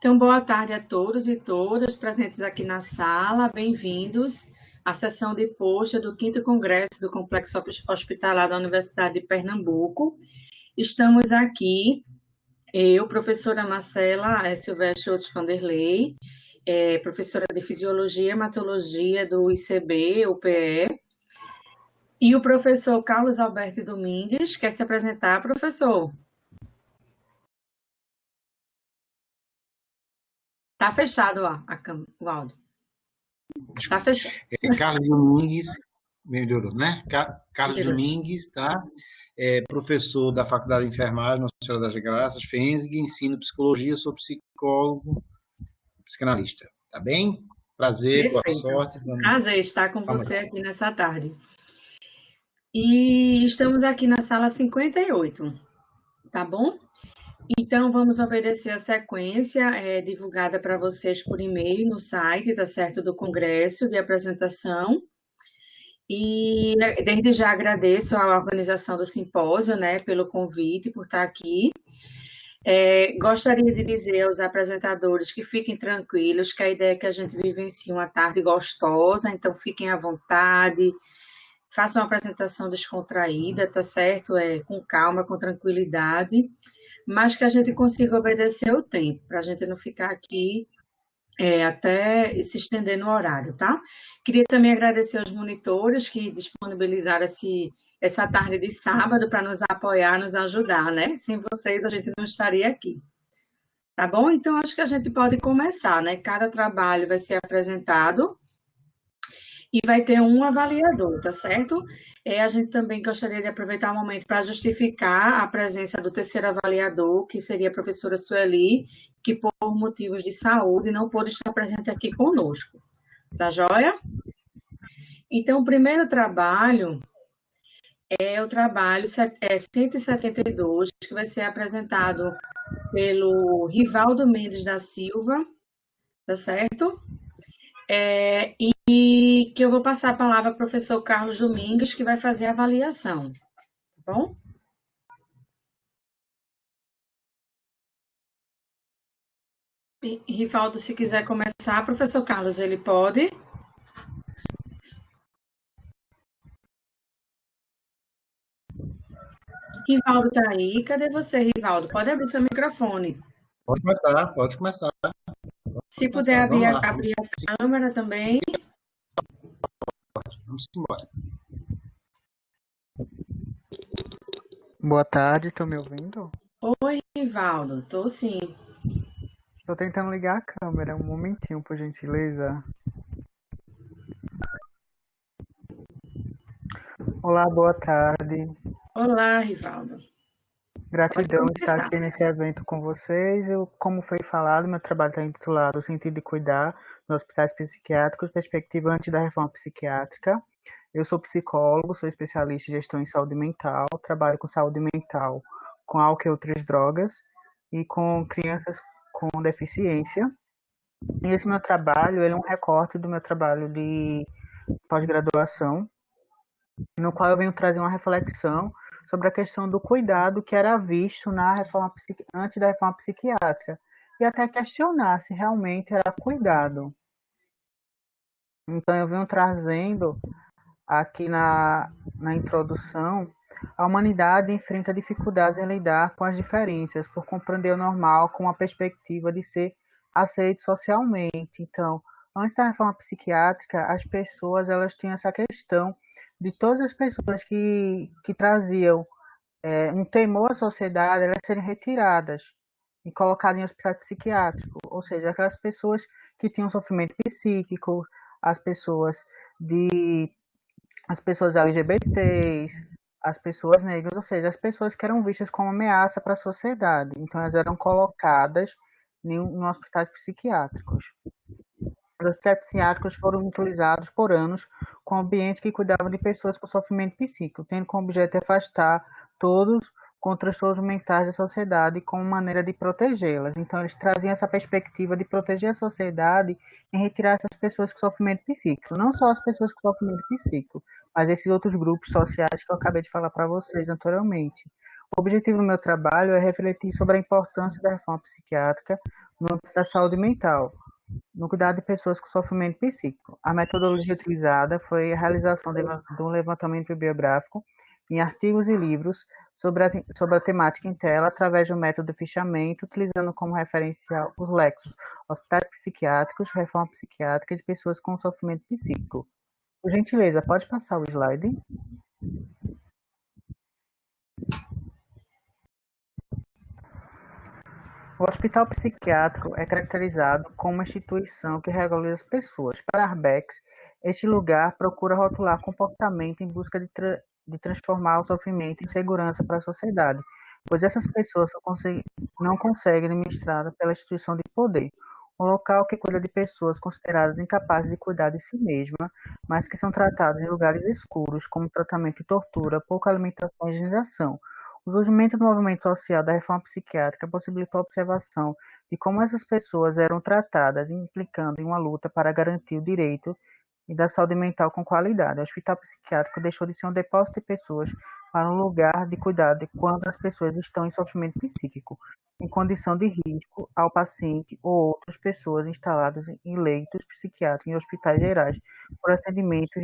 Então, boa tarde a todos e todas presentes aqui na sala. Bem-vindos à sessão de posta do 5º Congresso do Complexo Hospitalar da Universidade de Pernambuco. Estamos aqui, eu, professora Marcela Silvestre Outros Vanderlei, professora de Fisiologia e Hematologia do ICB, UPE, e o professor Carlos Alberto Domingues. Quer se apresentar, professor? Está fechado o áudio. Está fechado. Carlos Domingues, melhorou, né? Carlos Domingues, tá? Professor da Faculdade de Enfermagem, Nossa Senhora das Graças, FENSG, ensino psicologia, sou psicólogo, psicanalista, tá bem? Prazer, Perfeito. boa sorte. Prazer estar com você aqui nessa tarde. E estamos aqui na sala 58, tá bom? Então, vamos obedecer a sequência divulgada para vocês por e-mail no site, tá certo, do Congresso de apresentação. E desde já agradeço à organização do simpósio, né, pelo convite, por estar aqui. Gostaria de dizer aos apresentadores que fiquem tranquilos, que a ideia é que a gente vivencie uma tarde gostosa, então fiquem à vontade, façam uma apresentação descontraída, tá certo? Com calma, com tranquilidade, mas que a gente consiga obedecer o tempo, para a gente não ficar aqui até se estender no horário, tá? Queria também agradecer aos monitores que disponibilizaram essa tarde de sábado para nos apoiar, nos ajudar, né? Sem vocês a gente não estaria aqui. Tá bom? Então, acho que a gente pode começar, né? Cada trabalho vai ser apresentado e vai ter um avaliador, tá certo? A gente também gostaria de aproveitar o momento para justificar a presença do terceiro avaliador, que seria a professora Sueli, que por motivos de saúde não pôde estar presente aqui conosco. Tá joia? Então, o primeiro trabalho é o trabalho 172, que vai ser apresentado pelo Rivaldo Mendes da Silva, tá certo? E que eu vou passar a palavra ao professor Carlos Domingues, que vai fazer a avaliação, tá bom? Rivaldo, se quiser começar, professor Carlos, ele pode? Rivaldo está aí. Cadê você, Rivaldo? Pode abrir seu microfone. Pode começar, pode começar. Se puder abrir a câmera também. Vamos embora. Boa tarde, estão me ouvindo? Oi, Rivaldo, estou sim. Estou tentando ligar a câmera, um momentinho, por gentileza. Olá, boa tarde. Olá, Rivaldo. Gratidão de estar aqui nesse evento com vocês. Como foi falado, meu trabalho está intitulado O Sentido de Cuidar nos Hospitais Psiquiátricos, Perspectiva antes da Reforma Psiquiátrica. Eu sou psicólogo, sou especialista em gestão em saúde mental, trabalho com saúde mental, com álcool e outras drogas, e com crianças com deficiência. E esse meu trabalho, ele é um recorte do meu trabalho de pós-graduação, no qual eu venho trazer uma reflexão sobre a questão do cuidado que era visto antes da reforma psiquiátrica, e até questionar se realmente era cuidado. Então eu venho trazendo aqui na introdução: a humanidade enfrenta dificuldades em lidar com as diferenças, por compreender o normal com a perspectiva de ser aceito socialmente. Então, antes da reforma psiquiátrica, as pessoas elas tinham essa questão de todas as pessoas que traziam um temor à sociedade, elas serem retiradas e colocadas em hospital psiquiátrico, ou seja, aquelas pessoas que tinham sofrimento psíquico, as pessoas LGBTs, as pessoas negras, ou seja, as pessoas que eram vistas como ameaça para a sociedade. Então, elas eram colocadas em hospitais psiquiátricos. Os hospitais psiquiátricos foram utilizados por anos com ambientes que cuidavam de pessoas com sofrimento psíquico, tendo como objeto afastar todos com transtornos mentais da sociedade como maneira de protegê-las. Então, eles traziam essa perspectiva de proteger a sociedade e retirar essas pessoas com sofrimento psíquico. Não só as pessoas com sofrimento psíquico, mas esses outros grupos sociais que eu acabei de falar para vocês anteriormente. O objetivo do meu trabalho é refletir sobre a importância da reforma psiquiátrica no âmbito da saúde mental, no cuidado de pessoas com sofrimento psíquico. A metodologia utilizada foi a realização de um levantamento bibliográfico em artigos e livros sobre a temática em tela, através do método de fichamento, utilizando como referencial os lexos hospitais psiquiátricos, reforma psiquiátrica de pessoas com sofrimento psíquico. Por gentileza, pode passar o slide? O hospital psiquiátrico é caracterizado como uma instituição que regulariza as pessoas. Para Arbex, este lugar procura rotular comportamento em busca de transformar o sofrimento em segurança para a sociedade, pois essas pessoas não conseguem administrar pela instituição de poder. Um local que cuida de pessoas consideradas incapazes de cuidar de si mesma, mas que são tratadas em lugares escuros, como tratamento de tortura, pouca alimentação e higienização. O surgimento do movimento social da reforma psiquiátrica possibilitou a observação de como essas pessoas eram tratadas, implicando em uma luta para garantir o direito e da saúde mental com qualidade. O hospital psiquiátrico deixou de ser um depósito de pessoas para um lugar de cuidado quando as pessoas estão em sofrimento psíquico, em condição de risco ao paciente ou outras pessoas instaladas em leitos psiquiátricos em hospitais gerais por atendimentos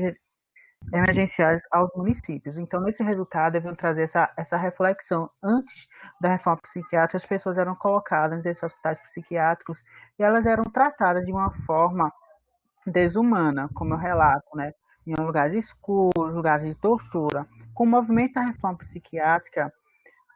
emergenciais aos municípios. Então, nesse resultado, eu venho trazer essa reflexão. Antes da reforma psiquiátrica, as pessoas eram colocadas nesses hospitais psiquiátricos e elas eram tratadas de uma forma desumana, como eu relato, né? Em lugares escuros, lugares de tortura. Com o movimento da reforma psiquiátrica,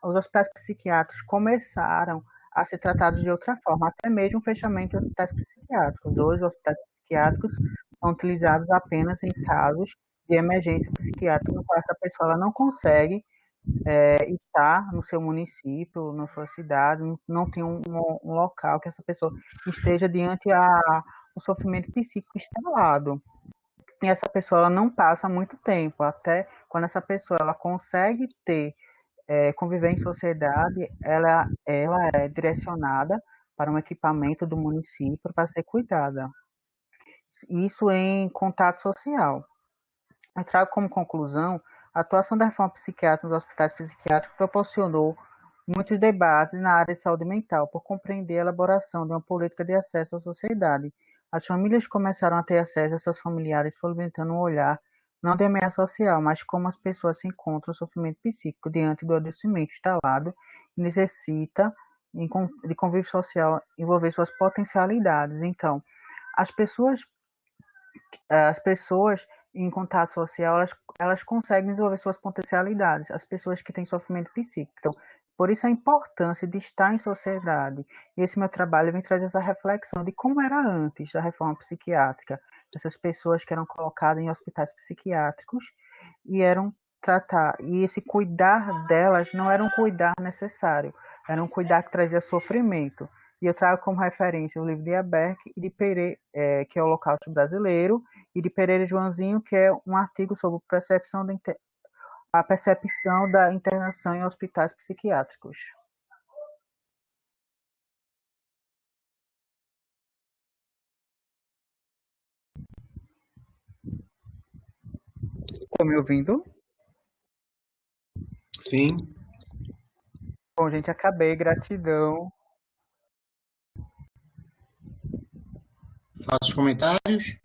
os hospitais psiquiátricos começaram a ser tratados de outra forma, até mesmo o fechamento de hospitais psiquiátricos. Hoje, os hospitais psiquiátricos são utilizados apenas em casos de emergência psiquiátrica, no qual essa pessoa ela não consegue estar no seu município, na sua cidade, não tem um local que essa pessoa esteja diante o sofrimento psíquico instalado. E essa pessoa ela não passa muito tempo, até quando essa pessoa ela consegue conviver em sociedade, ela é direcionada para um equipamento do município para ser cuidada. Isso em contato social. Eu trago como conclusão, a atuação da reforma psiquiátrica nos hospitais psiquiátricos proporcionou muitos debates na área de saúde mental, por compreender a elaboração de uma política de acesso à sociedade. As famílias começaram a ter acesso a seus familiares, fomentando um olhar não de ameaça social, mas como as pessoas se encontram no sofrimento psíquico diante do adoecimento instalado e necessita de convívio social envolver suas potencialidades. Então, as pessoas em contato social, elas conseguem desenvolver suas potencialidades, as pessoas que têm sofrimento psíquico. Então, por isso a importância de estar em sociedade. E esse meu trabalho vem trazer essa reflexão de como era antes da reforma psiquiátrica. Essas pessoas que eram colocadas em hospitais psiquiátricos e esse cuidar delas não era um cuidar necessário, era um cuidar que trazia sofrimento. E eu trago como referência o livro de Aberc e de Pereira, que é o Holocausto Brasileiro, e de Pereira e Joãozinho, que é um artigo sobre a percepção da internação em hospitais psiquiátricos. Estão me ouvindo? Sim. Bom, gente, acabei. Gratidão. Faço os comentários.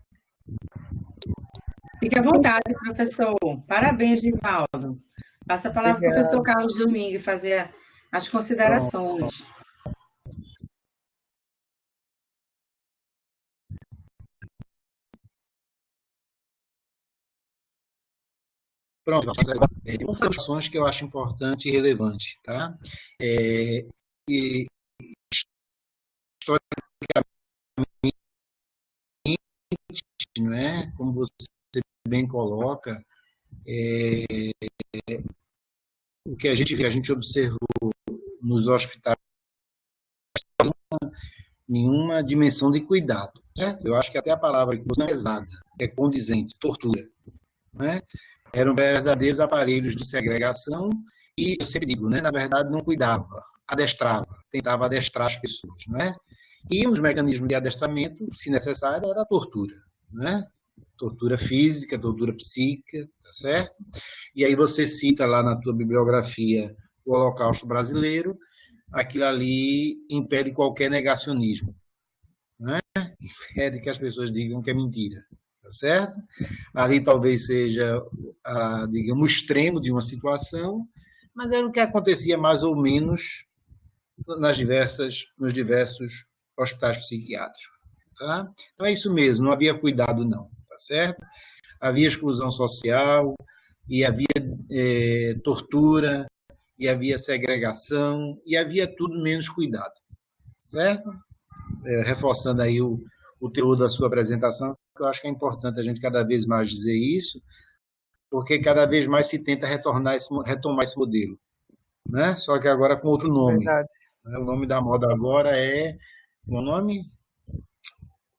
Fique à vontade, professor. Parabéns, Divaldo. Passa a palavra para o professor Carlos Domingues fazer as considerações. Pronto, informações que eu acho importante e relevante, tá? E historicamente, não é? Como você bem coloca, o que a gente observou nos hospitais, nenhuma dimensão de cuidado, certo? Eu acho que até a palavra que não é pesada, é condizente, tortura, né? Eram verdadeiros aparelhos de segregação e, eu sempre digo, né, na verdade, não cuidava, adestrava, tentava adestrar as pessoas, né? E um dos mecanismos de adestramento, se necessário, era a tortura, né? Tortura física, tortura psíquica, tá certo? E aí você cita lá na tua bibliografia o Holocausto brasileiro, aquilo ali impede qualquer negacionismo, né? Impede que as pessoas digam que é mentira, tá certo? Ali talvez seja, digamos, o extremo de uma situação, mas era o que acontecia mais ou menos nos diversos hospitais psiquiátricos, tá? Então é isso mesmo, não havia cuidado não, tá certo? Havia exclusão social, e havia tortura, e havia segregação, e havia tudo menos cuidado, certo? Reforçando aí o teor da sua apresentação, que eu acho que é importante a gente cada vez mais dizer isso, porque cada vez mais se tenta retomar esse modelo, né? Só que agora com outro nome. Verdade. Né? O nome da moda agora é o nome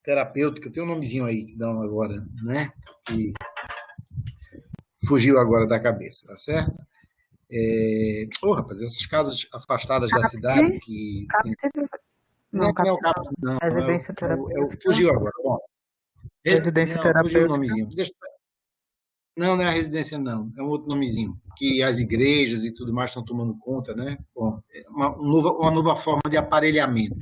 terapêutico, tem um nomezinho aí que dão agora, né? Que fugiu agora da cabeça, tá certo? Rapaz, essas casas afastadas da cidade CAPS? que tem... CAPS? Não, Não, não é CAPS o CAPS, não, não. Residência fugiu terapêutica. agora. Bom, Residência não, fugiu o terapêutica. nomezinho. Não, não é a residência, não. É um outro nomezinho. Que as igrejas e tudo mais estão tomando conta, né? Bom, é uma nova forma de aparelhamento.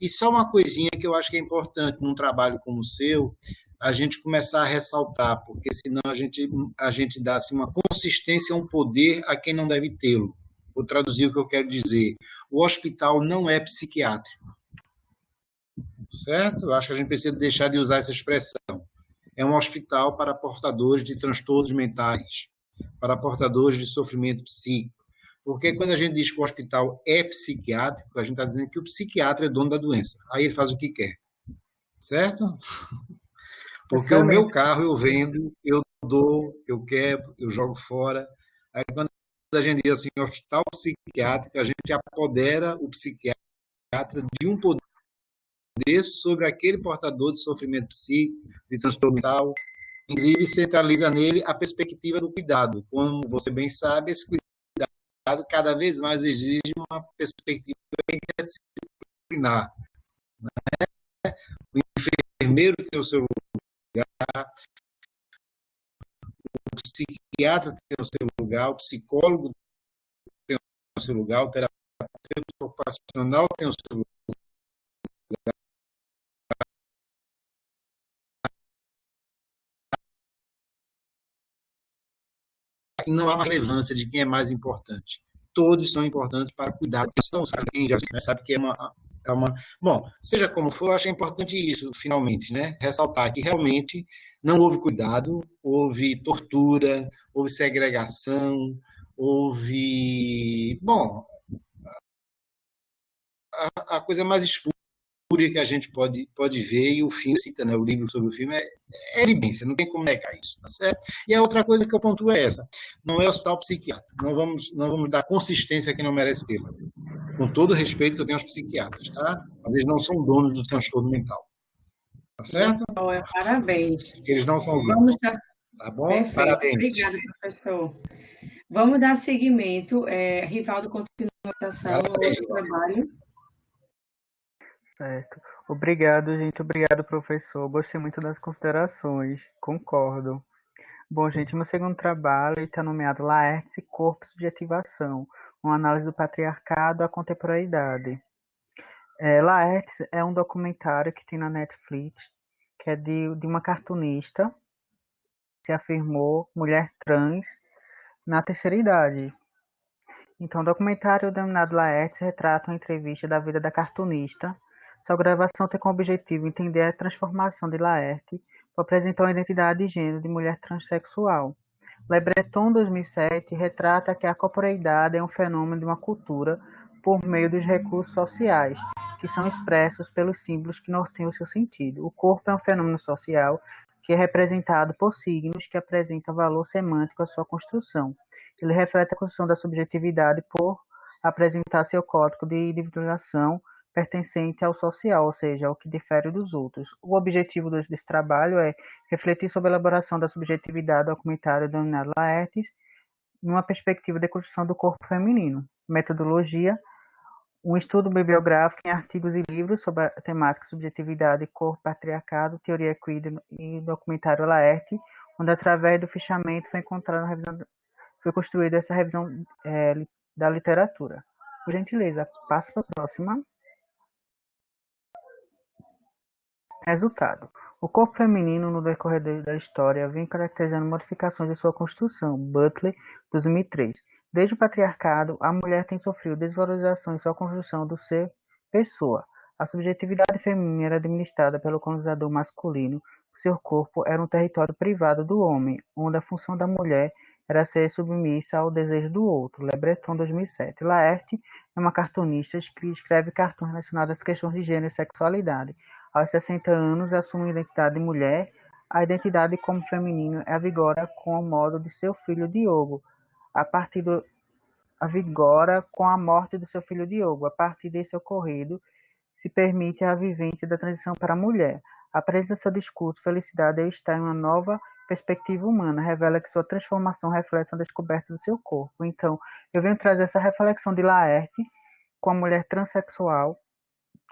E só uma coisinha que eu acho que é importante num trabalho como o seu, a gente começar a ressaltar, porque senão a gente dá assim, uma consistência, um poder a quem não deve tê-lo. Vou traduzir o que eu quero dizer. O hospital não é psiquiátrico, certo? Eu acho que a gente precisa deixar de usar essa expressão. É um hospital para portadores de transtornos mentais, para portadores de sofrimento psíquico. Porque quando a gente diz que o hospital é psiquiátrico, a gente está dizendo que o psiquiatra é dono da doença. Aí ele faz o que quer, certo? Porque o meu Excelente. carro eu vendo, eu dou, eu quebro, eu jogo fora. Aí quando a gente diz assim, hospital psiquiátrico, a gente apodera o psiquiatra de um poder sobre aquele portador de sofrimento psíquico, de transtorno mental, inclusive centraliza nele a perspectiva do cuidado. Como você bem sabe, esse cuidado cada vez mais exige uma perspectiva interdisciplinar. O enfermeiro tem o seu lugar, o psiquiatra tem o seu lugar, o psicólogo tem o seu lugar, o terapeuta ocupacional tem o seu lugar. E não há uma relevância de quem é mais importante. Todos são importantes para cuidar. Não sabe quem já sabe que é uma. Bom, seja como for, eu acho importante isso, finalmente, né? Ressaltar que realmente não houve cuidado, houve tortura, houve segregação, houve. Bom, a coisa mais escura que a gente pode ver, e o filme cita, né, o livro sobre o filme, é evidência, não tem como negar isso, tá certo? E a outra coisa que eu pontuo é essa: não é hospital psiquiátrico, não vamos dar consistência a quem não merece tê-la. Com todo o respeito que eu tenho aos psiquiatras, tá? Mas eles não são donos do transtorno mental, tá certo? Joia, parabéns. Eles não são Vamos donos, dar... tá bom? Perfeito. Parabéns. Obrigada, professor. Vamos dar seguimento. Rivaldo continua a votação no Parabéns, outro trabalho. Certo. Obrigado, gente. Obrigado, professor. Gostei muito das considerações. Concordo. Bom, gente, meu segundo trabalho está nomeado Laertes e Corpo e Subjetivação, uma análise do patriarcado à contemporaneidade. Laertes é um documentário que tem na Netflix, que é de uma cartunista que se afirmou mulher trans na terceira idade. Então, o documentário denominado Laertes retrata uma entrevista da vida da cartunista. Sua gravação tem como objetivo entender a transformação de Laerte para apresentar uma identidade de gênero de mulher transexual. Le Breton, 2007, retrata que a corporeidade é um fenômeno de uma cultura por meio dos recursos sociais, que são expressos pelos símbolos que norteiam o seu sentido. O corpo é um fenômeno social que é representado por signos que apresentam valor semântico à sua construção. Ele reflete a construção da subjetividade por apresentar seu código de individualização pertencente ao social, ou seja, ao que difere dos outros. O objetivo desse trabalho é refletir sobre a elaboração da subjetividade do documentário denominado Laertes, numa perspectiva de construção do corpo feminino. Metodologia: um estudo bibliográfico em artigos e livros sobre a temática subjetividade, corpo, patriarcado, teoria queer e documentário Laerte, onde através do fichamento foi construída essa revisão da literatura. Por gentileza, passe para a próxima. Resultado. O corpo feminino, no decorrer da história, vem caracterizando modificações em sua construção. Butler, 2003. Desde o patriarcado, a mulher tem sofrido desvalorização em sua construção do ser pessoa. A subjetividade feminina era administrada pelo colonizador masculino. Seu corpo era um território privado do homem, onde a função da mulher era ser submissa ao desejo do outro. Le Breton, 2007. Laerte é uma cartunista que escreve cartões relacionados às questões de gênero e sexualidade. Aos 60 anos, assume a identidade de mulher. A identidade como feminino avigora com o modo de seu filho Diogo. Avigora com a morte do seu filho Diogo. A partir desse ocorrido, se permite a vivência da transição para a mulher. Apresenta seu discurso Felicidade está em uma nova perspectiva humana, revela que sua transformação reflete a descoberta do seu corpo. Então, eu venho trazer essa reflexão de Laerte com a mulher transexual,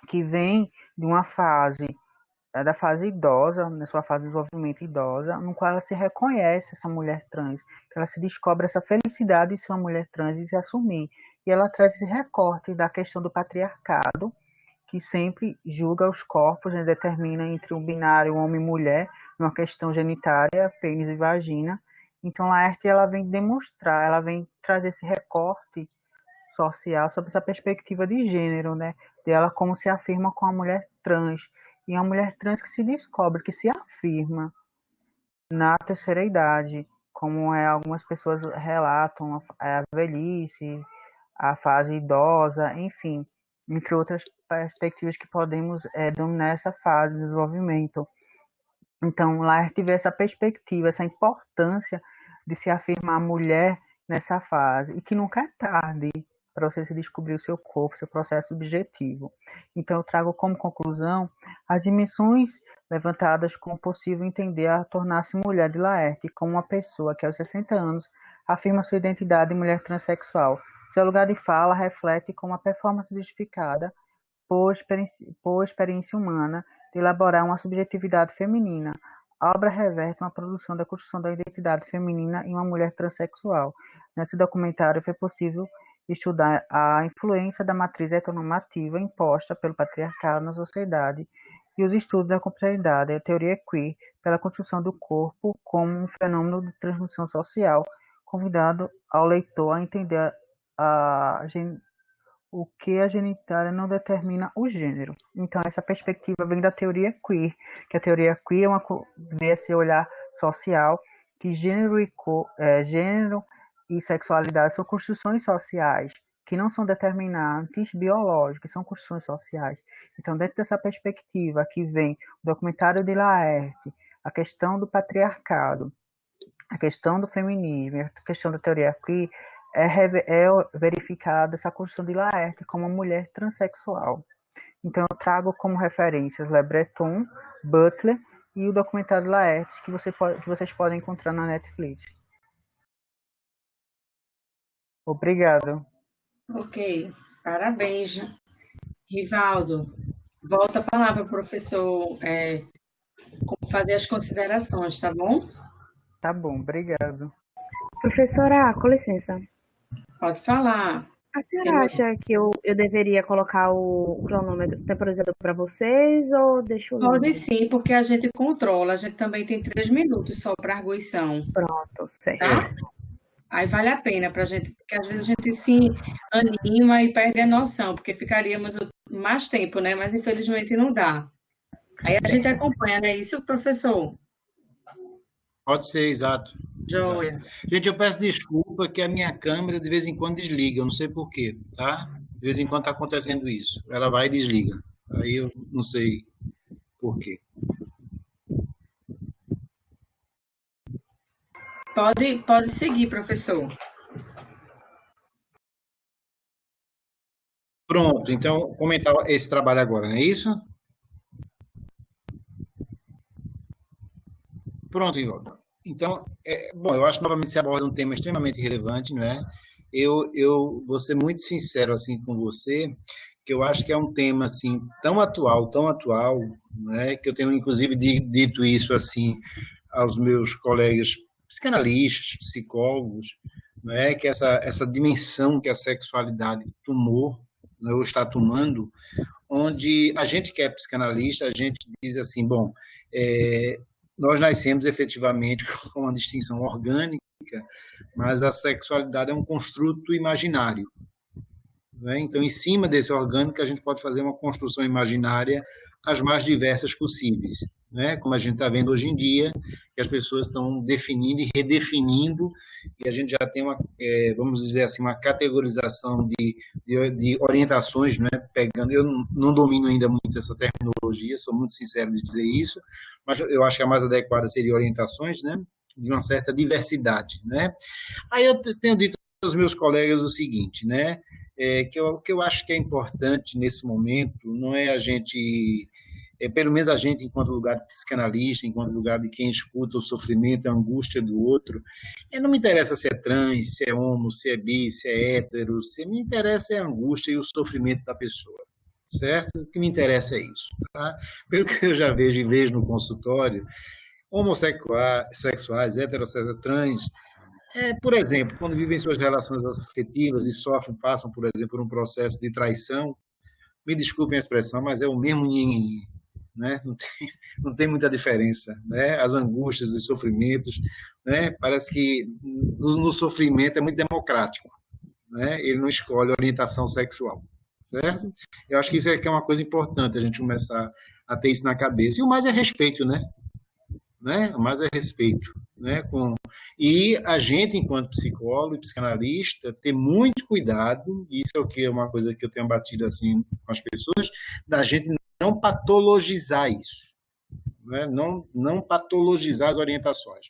que vem de uma fase, da fase idosa, na sua fase de desenvolvimento idosa, no qual ela se reconhece, essa mulher trans, que ela se descobre essa felicidade de ser uma mulher trans e se assumir. E ela traz esse recorte da questão do patriarcado, que sempre julga os corpos, né, determina entre um binário homem e mulher, uma questão genitária, pênis e vagina. Então, Laerte, ela vem demonstrar, ela vem trazer esse recorte social sobre essa perspectiva de gênero, né, dela como se afirma com a mulher trans, e a mulher trans que se descobre, que se afirma na terceira idade, como algumas pessoas relatam, a velhice, a fase idosa, enfim, entre outras perspectivas que podemos dominar essa fase de desenvolvimento. Então, Laerte vê essa perspectiva, essa importância de se afirmar mulher nessa fase, e que nunca é tarde para você se descobrir o seu corpo, seu processo subjetivo. Então, eu trago como conclusão as dimensões levantadas como possível entender a tornar-se mulher de Laerte como uma pessoa que, aos 60 anos, afirma sua identidade de mulher transexual. Seu lugar de fala reflete como a performance justificada por experiência humana de elaborar uma subjetividade feminina. A obra reverte uma produção da construção da identidade feminina em uma mulher transexual. Nesse documentário foi possível estudar a influência da matriz heteronormativa imposta pelo patriarcado na sociedade e os estudos da complexidade, a teoria queer, pela construção do corpo como um fenômeno de transmissão social, convidando ao leitor a entender o que a genitália não determina o gênero. Então, essa perspectiva vem da teoria queer, que a teoria queer vê esse olhar social, que gênero e sexualidade são construções sociais, que não são determinantes biológicos, são construções sociais. Então, dentro dessa perspectiva que vem o documentário de Laerte, a questão do patriarcado, a questão do feminismo, a questão da teoria queer, é verificada essa construção de Laerte como uma mulher transexual. Então, eu trago como referências Le Breton, Butler e o documentário Laerte, que vocês podem encontrar na Netflix. Obrigado. Ok, parabéns, Rivaldo. Volta a palavra, professor, fazer as considerações, tá bom? Tá bom, obrigado. Professora, com licença. Pode falar. A senhora acha que eu deveria colocar o cronômetro temporizador para vocês ou deixo o Pode sim, porque a gente controla. A gente também tem 3 minutos só para arguição. Pronto, certo. Tá? Aí vale a pena para a gente, porque às vezes a gente se anima e perde a noção, porque ficaríamos mais tempo, né? Mas infelizmente não dá. Aí a gente acompanha, não é isso, professor? Pode ser, exato. Joia. Exato. Gente, eu peço desculpa que a minha câmera de vez em quando desliga, eu não sei por quê, tá? De vez em quando está acontecendo isso. Ela vai e desliga. Aí eu não sei por quê. Pode seguir, professor. Pronto, então comentar esse trabalho agora, não é isso? Pronto, Igor. Então, bom, eu acho que novamente você aborda um tema extremamente relevante, não é? Eu vou ser muito sincero assim com você, que eu acho que é um tema assim tão atual, né, que eu tenho inclusive dito isso assim aos meus colegas psicanalistas, psicólogos, né, que essa dimensão que a sexualidade tomou, né, ou está tomando, onde a gente que é psicanalista, a gente diz assim, bom, nós nascemos efetivamente com uma distinção orgânica, mas a sexualidade é um construto imaginário, né? Então, em cima desse orgânico, a gente pode fazer uma construção imaginária as mais diversas possíveis, né? Como a gente está vendo hoje em dia, que as pessoas estão definindo e redefinindo, e a gente já tem uma, vamos dizer assim, uma categorização de orientações, né? Pegando, eu não domino ainda muito essa terminologia, sou muito sincero de dizer isso, mas eu acho que a mais adequada seria orientações, né? De uma certa diversidade, né? Aí eu tenho dito aos meus colegas o seguinte, né? Que eu acho que é importante nesse momento não é a gente, pelo menos a gente enquanto lugar de psicanalista, enquanto lugar de quem escuta o sofrimento, a angústia do outro, não me interessa se é trans, se é homo, se é bi, se é hétero, me interessa é a angústia e o sofrimento da pessoa, certo? O que me interessa é isso, tá? Pelo que eu já vejo e vejo no consultório, homossexuais, heterossexuais, trans, por exemplo, quando vivem suas relações afetivas e sofrem, passam, por exemplo, por um processo de traição, me desculpem a expressão, mas é o mesmo nhenhenhen, né? Não tem muita diferença, né? As angústias, os sofrimentos, né? Parece que no sofrimento é muito democrático, né? Ele não escolhe orientação sexual, certo? Eu acho que isso é uma coisa importante, a gente começar a ter isso na cabeça. E o mais é respeito, né? O mais é respeito, né? E a gente, enquanto psicólogo e psicanalista, ter muito cuidado, e isso é o que é uma coisa que eu tenho batido assim com as pessoas, da gente não patologizar isso, né? Não patologizar as orientações.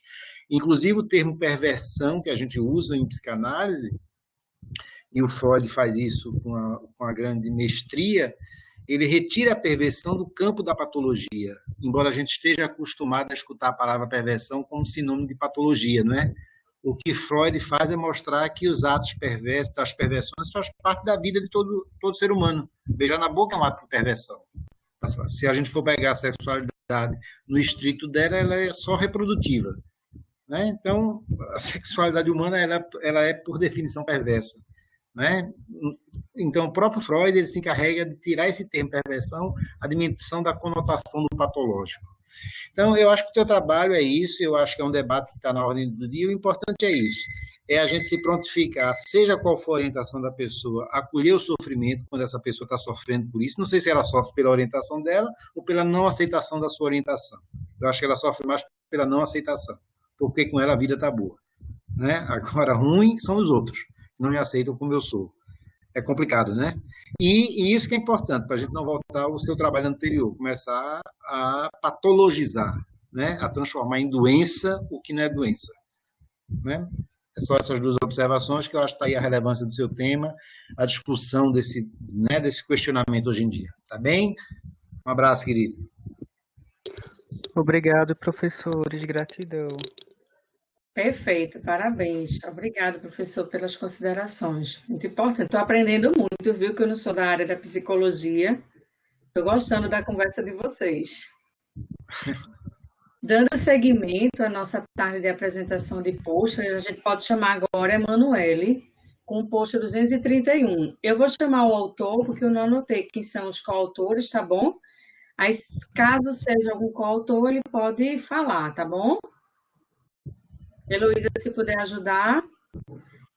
Inclusive o termo perversão que a gente usa em psicanálise, e o Freud faz isso com a grande mestria, ele retira a perversão do campo da patologia, embora a gente esteja acostumado a escutar a palavra perversão como sinônimo de patologia, não é? O que Freud faz é mostrar que os atos perversos, as perversões, fazem parte da vida de todo ser humano. Beijar na boca é um ato de perversão. Se a gente for pegar a sexualidade no estrito dela, ela é só reprodutiva, né? Então, a sexualidade humana ela é, por definição, perversa, né? Então, o próprio Freud ele se encarrega de tirar esse termo perversão, a dimensão da conotação do patológico. Então, eu acho que o teu trabalho é isso, eu acho que é um debate que está na ordem do dia, o importante é isso, é a gente se prontificar, seja qual for a orientação da pessoa, acolher o sofrimento quando essa pessoa está sofrendo por isso, não sei se ela sofre pela orientação dela ou pela não aceitação da sua orientação. Eu acho que ela sofre mais pela não aceitação, porque com ela a vida está boa, né? Agora, ruim são os outros, que não me aceitam como eu sou. É complicado, né? E isso que é importante, para a gente não voltar ao seu trabalho anterior, começar a patologizar, né? A transformar em doença o que não é doença, né? É só essas duas observações que eu acho que está aí a relevância do seu tema, a discussão desse questionamento hoje em dia. Tá bem? Um abraço, querido. Obrigado, professores. Gratidão. Perfeito, parabéns. Obrigado, professor, pelas considerações. Muito importante. Estou aprendendo muito, viu, que eu não sou da área da psicologia. Estou gostando da conversa de vocês. Dando seguimento à nossa tarde de apresentação de post, a gente pode chamar agora Emanuele, com o post 231. Eu vou chamar o autor, porque eu não anotei quem são os coautores, tá bom? Mas, caso seja algum coautor, ele pode falar, tá bom? Heloísa, se puder ajudar.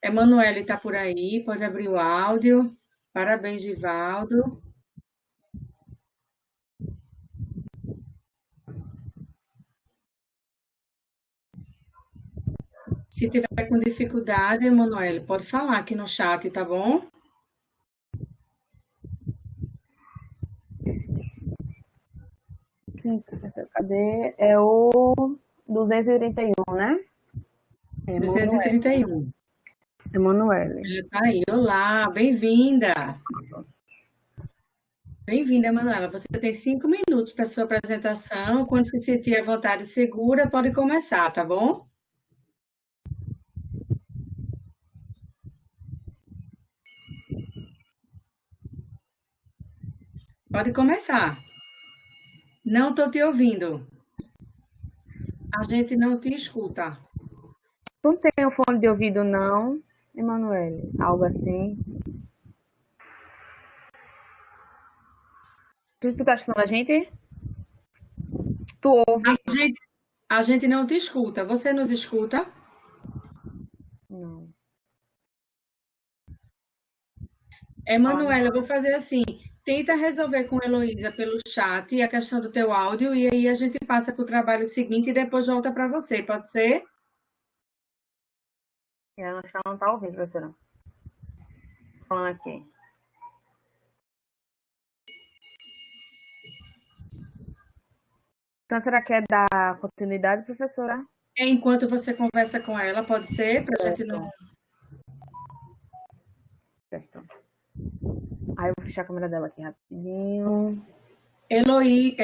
Emanuele está por aí, pode abrir o áudio. Parabéns, Givaldo. Se tiver com dificuldade, Emanuele, pode falar aqui no chat, tá bom? Sim, professor. Cadê? É o 231, né? 231. Emanuele. Ela está aí. Olá, bem-vinda. Bem-vinda, Emanuela. Você tem 5 minutos para sua apresentação. Quando se sentir à vontade segura, pode começar, tá bom? Pode começar. Não estou te ouvindo. A gente não te escuta. Não tenho fone de ouvido, não. Emanuele? Algo assim. Tu tá assistindo a gente? Tu ouve? A gente não te escuta. Você nos escuta? Não. Emanuela, eu vou fazer assim. Tenta resolver com a Heloísa pelo chat a questão do teu áudio e aí a gente passa para o trabalho seguinte e depois volta para você, pode ser? Ela acho que ela não tá ouvindo, professora. Falando aqui. Então, será que é dar continuidade, professora? Enquanto você conversa com ela, pode ser? Para a gente não. Certo. Aí eu vou fechar a câmera dela aqui rapidinho. Eloí,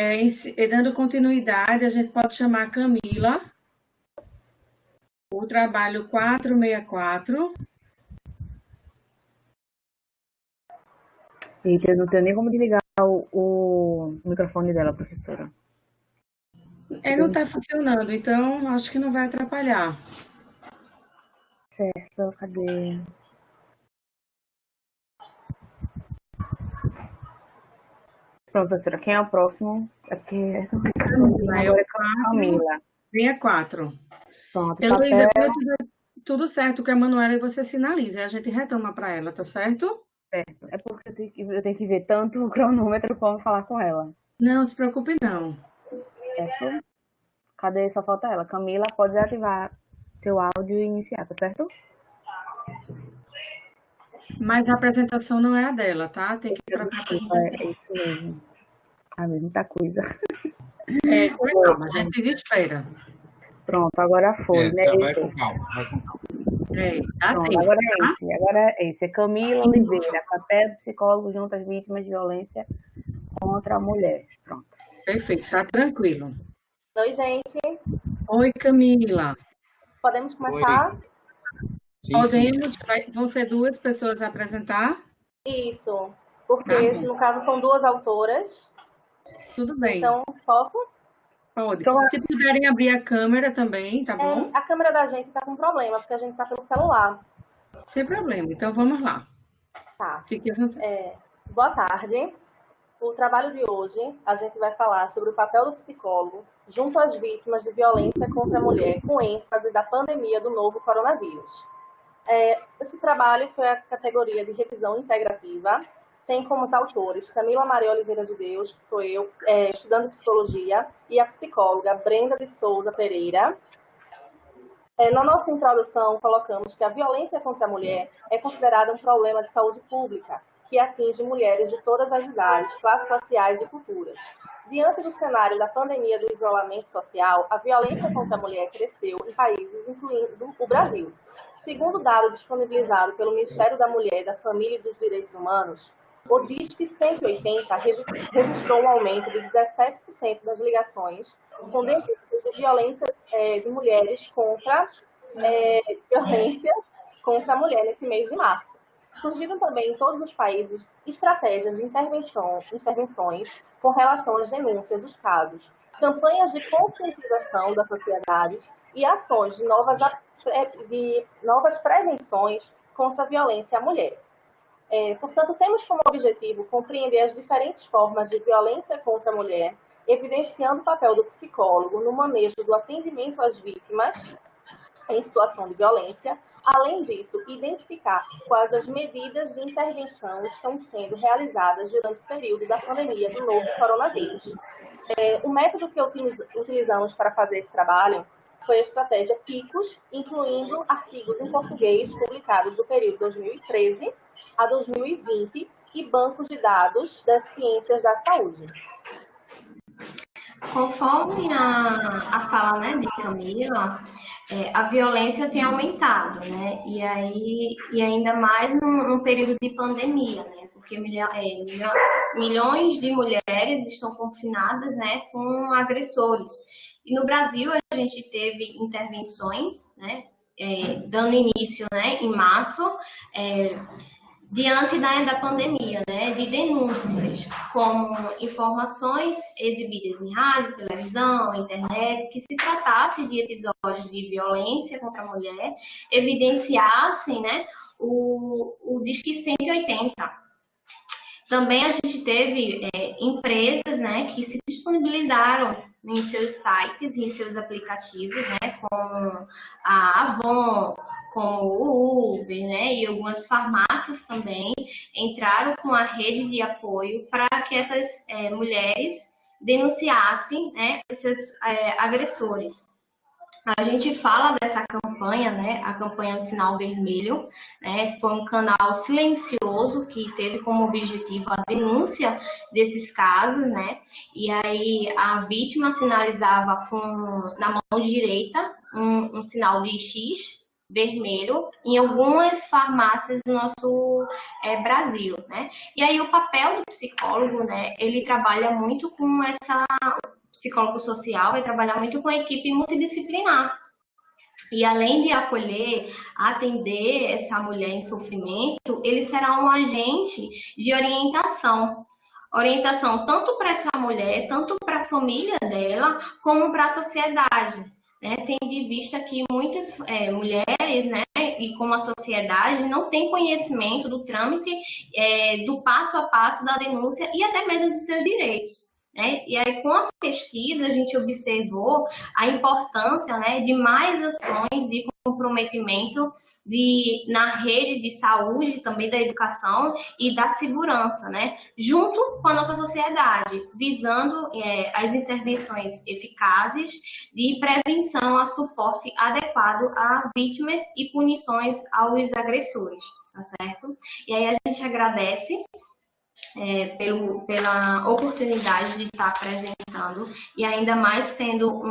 dando continuidade, a gente pode chamar a Camila. O trabalho 464. Eita, eu não tenho nem como desligar o microfone dela, professora. Não está funcionando, então acho que não vai atrapalhar. Certo, cadê? Pronto, professora, quem é o próximo? É porque Agora é Camila. 64. Pronto, Heloísa, papel. tudo certo com a Manuela e você sinaliza, a gente retoma para ela, tá certo? Certo. É porque eu tenho que ver tanto o cronômetro como falar com ela. Não se preocupe, não. Certo? Cadê? Só falta ela. Camila, pode ativar teu áudio e iniciar, tá certo? Mas a apresentação não é a dela, tá? Tem que ir para cá. É isso mesmo. Ah, muita coisa. Calma, a gente espera. Pronto, agora foi, né? Vai com calma, vai com calma. Pronto, tempo, agora tá? é esse. Agora é esse. É Camila Oliveira, papel psicólogo junto às vítimas de violência contra a mulher. Pronto. Perfeito, tá tranquilo. Oi, gente. Oi, Camila. Podemos começar? Oi. Sim, Podemos? Vão ser duas pessoas a apresentar? Isso, porque no caso são duas autoras. Tudo bem. Então, posso? Pode. Se puderem abrir a câmera também, tá bom? A câmera da gente tá com problema, porque a gente tá pelo celular. Sem problema, então vamos lá. Tá. Fique à vontade. Boa tarde. O trabalho de hoje, a gente vai falar sobre o papel do psicólogo junto às vítimas de violência contra a mulher, com ênfase da pandemia do novo coronavírus. Esse trabalho foi a categoria de revisão integrativa. Tem como os autores Camila Maria Oliveira de Deus, que sou eu, estudando psicologia, e a psicóloga Brenda de Souza Pereira. Na nossa introdução, colocamos que a violência contra a mulher é considerada um problema de saúde pública, que atinge mulheres de todas as idades, classes sociais e culturas. Diante do cenário da pandemia do isolamento social, a violência contra a mulher cresceu em países incluindo o Brasil. Segundo dado disponibilizado pelo Ministério da Mulher, da Família e dos Direitos Humanos, o DISC 180 registrou um aumento de 17% das ligações com denúncias de violência de mulheres contra violência contra a mulher nesse mês de março. Surgiram também em todos os países estratégias de intervenções com relação às denúncias dos casos, campanhas de conscientização da sociedade e ações de novas prevenções contra a violência à mulher. Portanto, temos como objetivo compreender as diferentes formas de violência contra a mulher, evidenciando o papel do psicólogo no manejo do atendimento às vítimas em situação de violência. Além disso, identificar quais as medidas de intervenção estão sendo realizadas durante o período da pandemia do novo coronavírus. O método que utilizamos para fazer esse trabalho foi a estratégia PICOS, incluindo artigos em português publicados do período 2013 a 2020 e bancos de dados das ciências da saúde. Conforme a fala, né, de Camila, a violência tem aumentado, né? E ainda mais num período de pandemia, né? Porque milhões de mulheres estão confinadas, né, com agressores. E no Brasil a gente teve intervenções, né, dando início, né, em março, diante da pandemia, né, de denúncias, como informações exibidas em rádio, televisão, internet, que se tratasse de episódios de violência contra a mulher, evidenciassem, né, o Disque 180. Também a gente teve empresas, né, que se disponibilizaram em seus sites e em seus aplicativos, né, como a Avon, como o Uber, né, e algumas farmácias também entraram com a rede de apoio para que essas mulheres denunciassem, né, os seus agressores. A gente fala dessa campanha, né? A campanha do Sinal Vermelho, né? Foi um canal silencioso que teve como objetivo a denúncia desses casos, né? E aí a vítima sinalizava na mão direita um sinal de X vermelho em algumas farmácias do nosso Brasil, né? E aí o papel do psicólogo, né? Ele trabalha muito com psicólogo social vai trabalhar muito com a equipe multidisciplinar. E além de acolher, atender essa mulher em sofrimento, ele será um agente de orientação. Orientação tanto para essa mulher, tanto para a família dela, como para a sociedade. Né? Tendo em vista que muitas mulheres, né, e como a sociedade, não tem conhecimento do trâmite, do passo a passo da denúncia e até mesmo dos seus direitos. Né? E aí, com a pesquisa, a gente observou a importância, né, de mais ações de comprometimento na rede de saúde, também da educação e da segurança, né, junto com a nossa sociedade, visando as intervenções eficazes de prevenção a suporte adequado a vítimas e punições aos agressores, tá certo? E aí a gente agradece pela oportunidade de estar apresentando e ainda mais sendo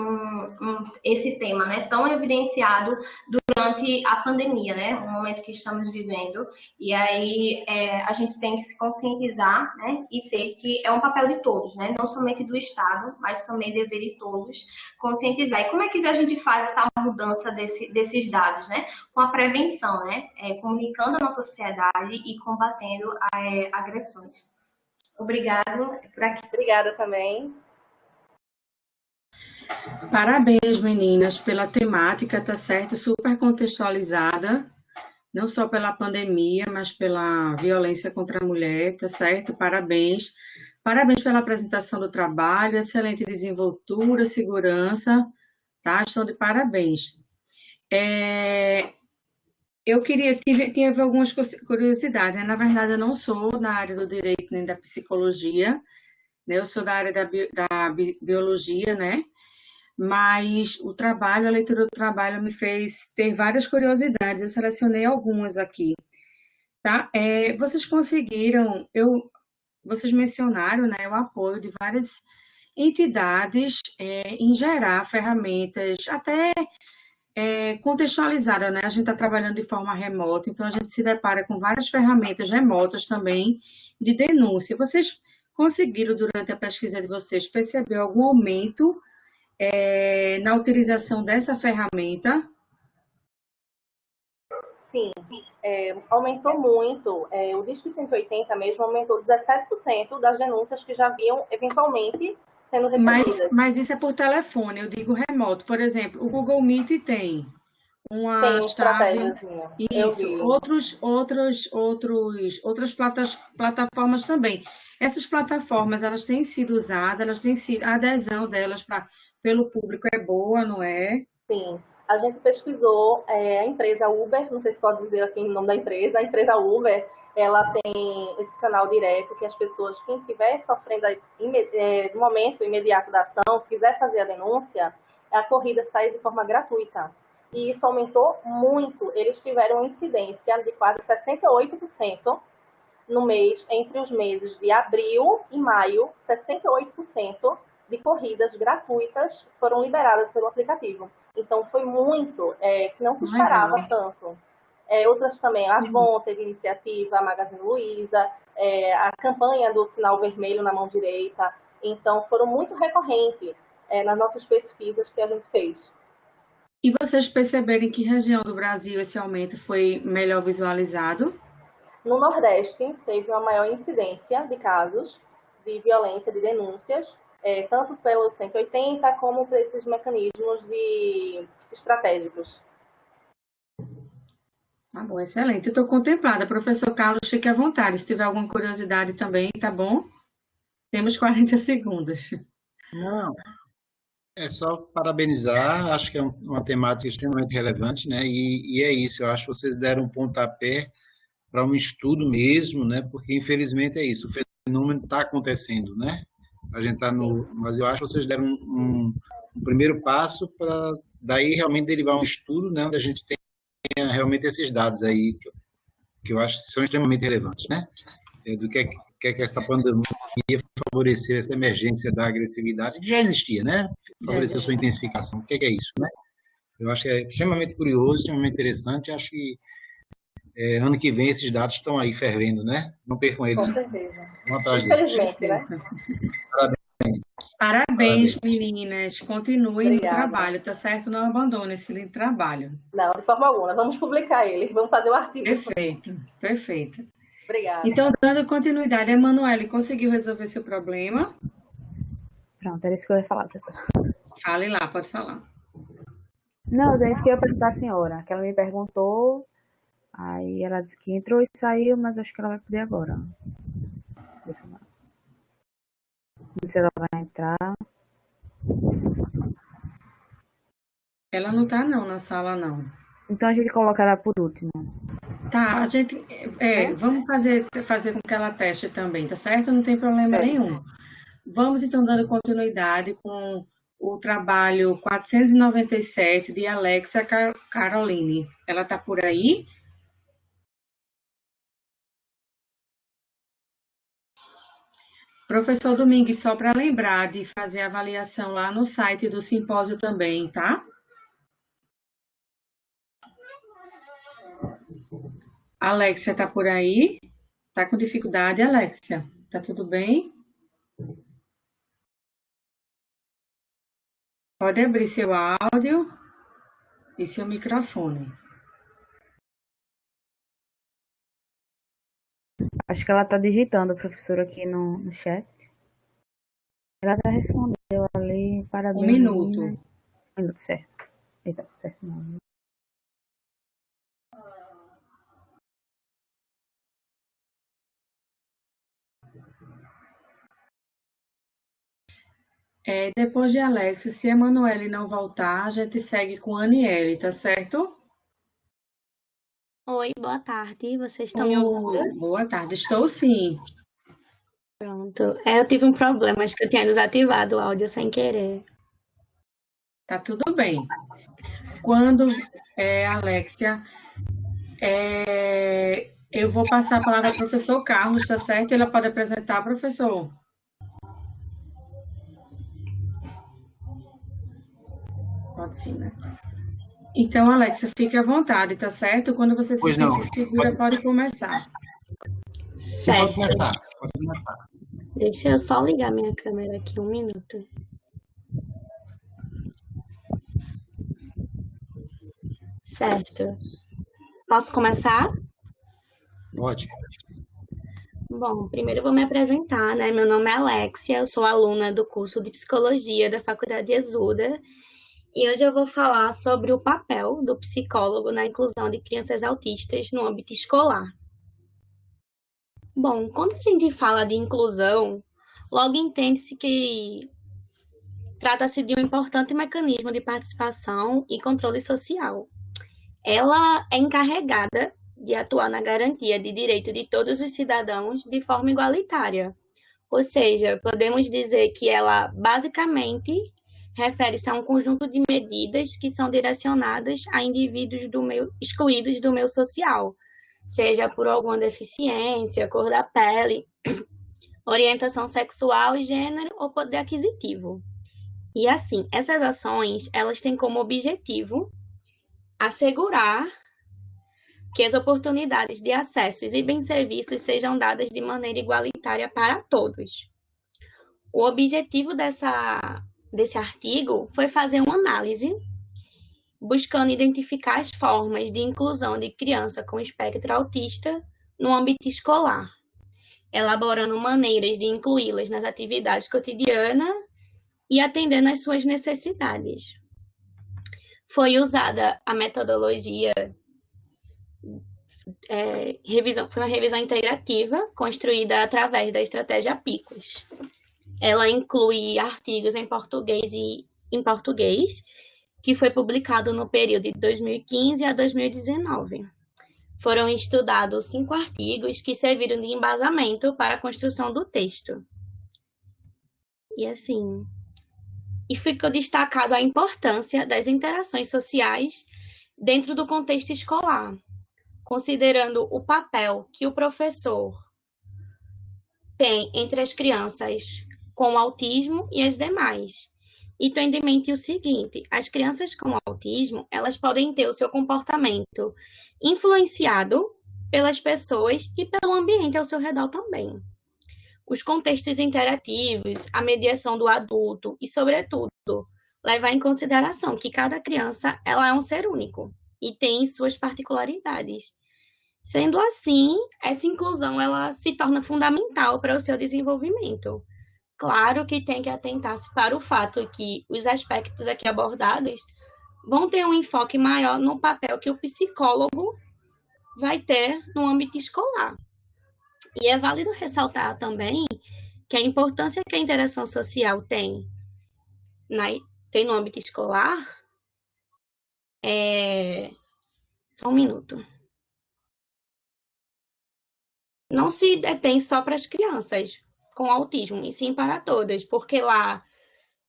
esse tema, né, tão evidenciado durante a pandemia, né, o momento que estamos vivendo. E aí a gente tem que se conscientizar, né, e ter que é um papel de todos, né, não somente do Estado, mas também dever de todos conscientizar. E como é que a gente faz essa mudança desses dados, né, com a prevenção, né, comunicando a nossa sociedade e combatendo agressões. Obrigado. Obrigada também. Parabéns, meninas, pela temática, tá certo? Super contextualizada, não só pela pandemia, mas pela violência contra a mulher, tá certo? Parabéns. Parabéns pela apresentação do trabalho, excelente desenvoltura, segurança, tá? Estou de parabéns. Eu tive algumas curiosidades, né? Na verdade, eu não sou da área do direito nem da psicologia, né? Eu sou da área da biologia, né? Mas a leitura do trabalho me fez ter várias curiosidades, eu selecionei algumas aqui, tá? Vocês vocês mencionaram, né, o apoio de várias entidades em gerar ferramentas, até contextualizada, né? A gente está trabalhando de forma remota, então a gente se depara com várias ferramentas remotas também de denúncia. Vocês conseguiram, durante a pesquisa de vocês, perceber algum aumento na utilização dessa ferramenta? Sim, aumentou muito. O Disque 180 mesmo aumentou 17% das denúncias que já haviam eventualmente sendo recebidas. Mas isso é por telefone, eu digo remoto. Por exemplo, o Google Meet tem uma chave. Isso, outras plataformas também. Essas plataformas, elas têm sido usadas, a adesão delas pelo público é boa, não é? Sim. A gente pesquisou a empresa Uber, não sei se pode dizer aqui o nome da empresa, a empresa Uber, ela tem esse canal direto que as pessoas, quem estiver sofrendo no momento imediato da ação, quiser fazer a denúncia, a corrida sai de forma gratuita. E isso aumentou muito. Eles tiveram incidência de quase 68% no mês, entre os meses de abril e maio, 68% de corridas gratuitas foram liberadas pelo aplicativo. Então, foi muito, que não se esperava tanto. Outras também, a Avon teve iniciativa, a Magazine Luiza, a campanha do Sinal Vermelho na mão direita. Então, foram muito recorrentes nas nossas pesquisas que a gente fez. E vocês perceberem em que região do Brasil esse aumento foi melhor visualizado? No Nordeste, teve uma maior incidência de casos de violência, de denúncias, tanto pelo 180 como por esses mecanismos estratégicos. Tá bom, excelente. Eu estou contemplada. Professor Carlos, fique à vontade. Se tiver alguma curiosidade também, tá bom? Temos 40 segundos. Não, é só parabenizar, acho que é uma temática extremamente relevante, né? E é isso, eu acho que vocês deram um pontapé para um estudo mesmo, né? Porque infelizmente é isso, o fenômeno está acontecendo, né? A gente está no, mas eu acho que vocês deram um primeiro passo para daí realmente derivar um estudo, né? Onde a gente tenha realmente esses dados aí que eu acho que são extremamente relevantes, né? Do que essa pandemia favorecer essa emergência da agressividade, que já existia, né? Favorecer sua intensificação. O que é isso, né? Eu acho que é extremamente curioso, extremamente interessante. Acho que ano que vem esses dados estão aí fervendo, né? Não percam eles. Com certeza. Um atrás deles. Infelizmente, né? Parabéns, meninas. Continuem no Obrigada. trabalho, tá certo? Não abandone esse lindo trabalho. Não, de forma alguma. Vamos publicar ele. Vamos fazer o artigo. Perfeito, perfeito. Obrigada. Então, dando continuidade, Emanuele, conseguiu resolver seu problema? Pronto, era isso que eu ia falar, professora. Fale lá, pode falar. Não, é isso que eu ia perguntar à senhora, que ela me perguntou, aí ela disse que entrou e saiu, mas acho que ela vai poder agora. Não sei se ela vai entrar. Ela não tá não na sala, não. Então a gente coloca ela por último. Tá, a gente vamos fazer com que ela teste também, tá certo? Não tem problema nenhum. Vamos então dando continuidade com o trabalho 497 de Alexia Caroline. Ela tá por aí? Professor Domingues, só para lembrar de fazer a avaliação lá no site do simpósio também, tá? Alexia tá por aí? Tá com dificuldade, Alexia? Tá tudo bem? Pode abrir seu áudio e seu microfone. Acho que ela está digitando, professor, aqui no chat. Ela já respondeu ali, parabéns. 1 minuto. 1 minuto, certo. Eita, certo não. Depois de Alex, se a Emanuele não voltar, a gente segue com a Aniele, tá certo? Oi, boa tarde. Vocês estão me ouvindo? Boa tarde, estou sim. Pronto. Eu tive um problema, acho que eu tinha desativado o áudio sem querer. Tá tudo bem. Quando, Alexia, eu vou passar a palavra ao professor Carlos, tá certo? Ele pode apresentar, professor? Pode sim, né? Então, Alexia, fique à vontade, tá certo? Quando você se sentir segura, pode começar. Certo. Pode começar. Deixa eu só ligar minha câmera aqui 1 minuto. Certo. Posso começar? Pode. Bom, primeiro eu vou me apresentar, né? Meu nome é Alexia, eu sou aluna do curso de Psicologia da Faculdade Exuda e hoje eu vou falar sobre o papel do psicólogo na inclusão de crianças autistas no âmbito escolar. Bom, quando a gente fala de inclusão, logo entende-se que trata-se de um importante mecanismo de participação e controle social. Ela é encarregada de atuar na garantia de direito de todos os cidadãos de forma igualitária. Ou seja, podemos dizer que ela basicamente refere-se a um conjunto de medidas que são direcionadas a indivíduos excluídos do meio social, seja por alguma deficiência, cor da pele, orientação sexual e gênero ou poder aquisitivo. E assim, essas ações, elas têm como objetivo assegurar que as oportunidades de acessos e bem-serviços sejam dadas de maneira igualitária para todos. O objetivo desse artigo foi fazer uma análise buscando identificar as formas de inclusão de criança com espectro autista no âmbito escolar, elaborando maneiras de incluí-las nas atividades cotidianas e atendendo às suas necessidades. Foi usada a metodologia, foi uma revisão integrativa construída através da estratégia PICOS. Ela inclui artigos em português que foi publicado no período de 2015 a 2019. Foram estudados 5 artigos que serviram de embasamento para a construção do texto. E ficou destacado a importância das interações sociais dentro do contexto escolar, considerando o papel que o professor tem entre as crianças com autismo e as demais. E tendo em mente o seguinte, as crianças com autismo, elas podem ter o seu comportamento influenciado pelas pessoas e pelo ambiente ao seu redor também. Os contextos interativos, a mediação do adulto e, sobretudo, levar em consideração que cada criança ela é um ser único e tem suas particularidades. Sendo assim, essa inclusão ela se torna fundamental para o seu desenvolvimento. Claro que tem que atentar-se para o fato que os aspectos aqui abordados vão ter um enfoque maior no papel que o psicólogo vai ter no âmbito escolar. E é válido ressaltar também que a importância que a interação social tem no âmbito escolar Só um minuto. Não se detém só para as crianças com autismo, e sim para todas, porque lá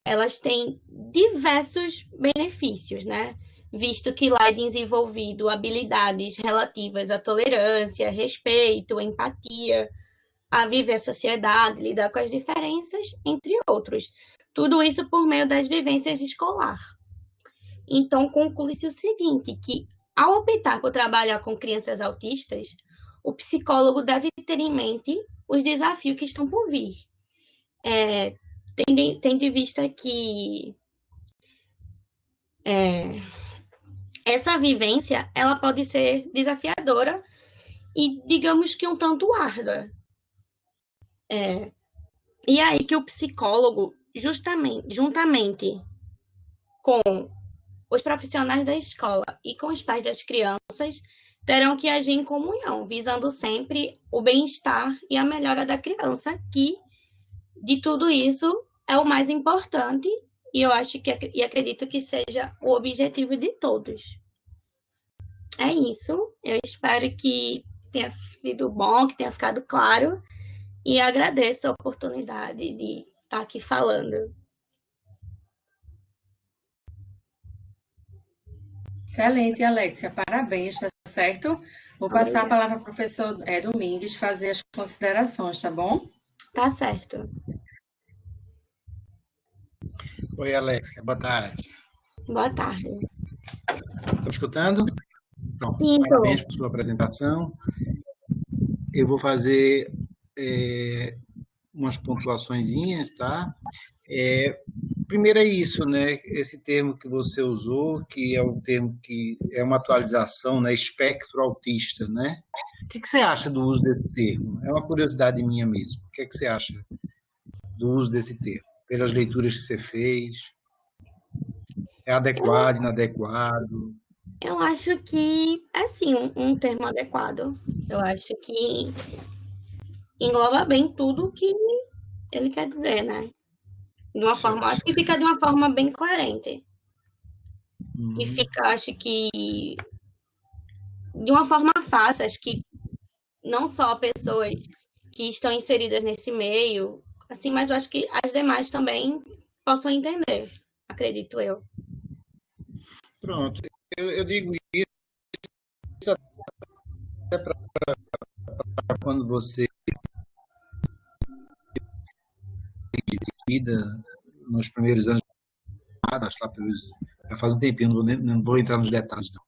elas têm diversos benefícios, né? Visto que lá é desenvolvido habilidades relativas à tolerância, respeito, empatia, a viver a sociedade, lidar com as diferenças, entre outros. Tudo isso por meio das vivências escolar. Então, conclui-se o seguinte, que ao optar por trabalhar com crianças autistas, o psicólogo deve ter em mente os desafios que estão por vir. Tendo em vista que essa vivência ela pode ser desafiadora e, digamos que, um tanto árdua. E aí que o psicólogo, juntamente com os profissionais da escola e com os pais das crianças, terão que agir em comunhão, visando sempre o bem-estar e a melhora da criança, que, de tudo isso, é o mais importante, e eu acho e acredito que seja o objetivo de todos. É isso. Eu espero que tenha sido bom, que tenha ficado claro, e agradeço a oportunidade de estar aqui falando. Excelente, Alexia. Parabéns, tá certo? Vou passar a palavra para o professor Domingues fazer as considerações, tá bom? Tá certo. Oi, Alexia. Boa tarde. Boa tarde. Estão me escutando? Pronto. Sim, parabéns por sua apresentação. Eu vou fazer umas pontuaçõezinhas, tá? Primeiro é isso, né? Esse termo que você usou, que é um termo que é uma atualização, né? Espectro autista, né? O que você acha do uso desse termo? É uma curiosidade minha mesmo. O que você acha do uso desse termo? Pelas leituras que você fez? É adequado, inadequado? Eu acho que é sim um termo adequado. Eu acho que engloba bem tudo que ele quer dizer, né? De uma forma, acho que fica de uma forma bem coerente. E fica, acho que, de uma forma fácil, acho que não só pessoas que estão inseridas nesse meio, assim, mas eu acho que as demais também possam entender, acredito eu. Pronto, eu digo isso até para quando você vida nos primeiros anos, já faz um tempinho, não vou entrar nos detalhes, não.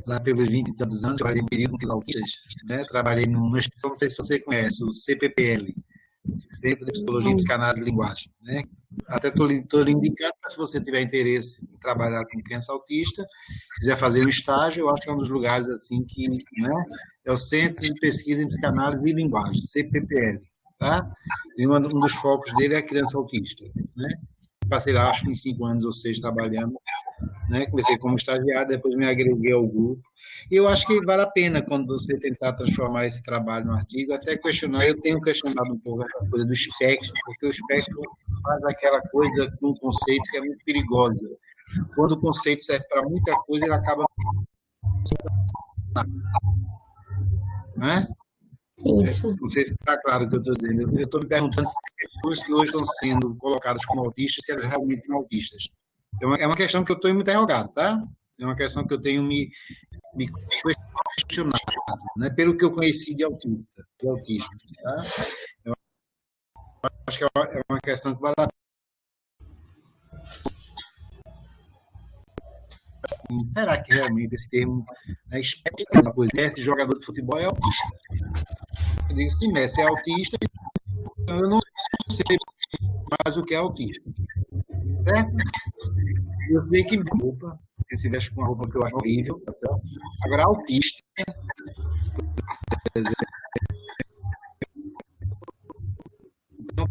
Lá pelos 20 e tantos anos, eu trabalhei um período com autistas, né? Trabalhei numa instituição, não sei se você conhece, o CPPL, Centro de Psicologia, Psicanálise e Linguagem, né? Até estou lhe indicando, mas se você tiver interesse em trabalhar com criança autista, quiser fazer um estágio, eu acho que é um dos lugares assim que, né, é o Centro de Pesquisa em Psicanálise e Linguagem, CPPL, tá? E um dos focos dele é a criança autista, né? Passei lá, acho que uns 5 anos ou 6 trabalhando, né? Comecei como estagiário, depois me agreguei ao grupo. E eu acho que vale a pena, quando você tentar transformar esse trabalho no artigo, até questionar. Eu tenho questionado um pouco essa coisa do espectro, porque o espectro faz aquela coisa com um conceito que é muito perigosa. Quando o conceito serve para muita coisa, ele acaba, né? Isso. Não sei se está claro o que eu estou dizendo. Eu estou me perguntando se as pessoas que hoje estão sendo colocadas como autistas, se elas realmente são autistas. É uma questão que eu estou me interrogando, tá? É uma questão que eu tenho me questionado, né? Pelo que eu conheci de autismo, tá? Eu acho que é uma questão que vale a pena. Será que realmente esse termo, né, esse jogador de futebol é autista? Eu digo, sim, Messi é autista, então eu não sei mais o que é autista. Certo? Eu sei que roupa, se veste com uma roupa que eu acho horrível, tá certo? Agora, autista, então,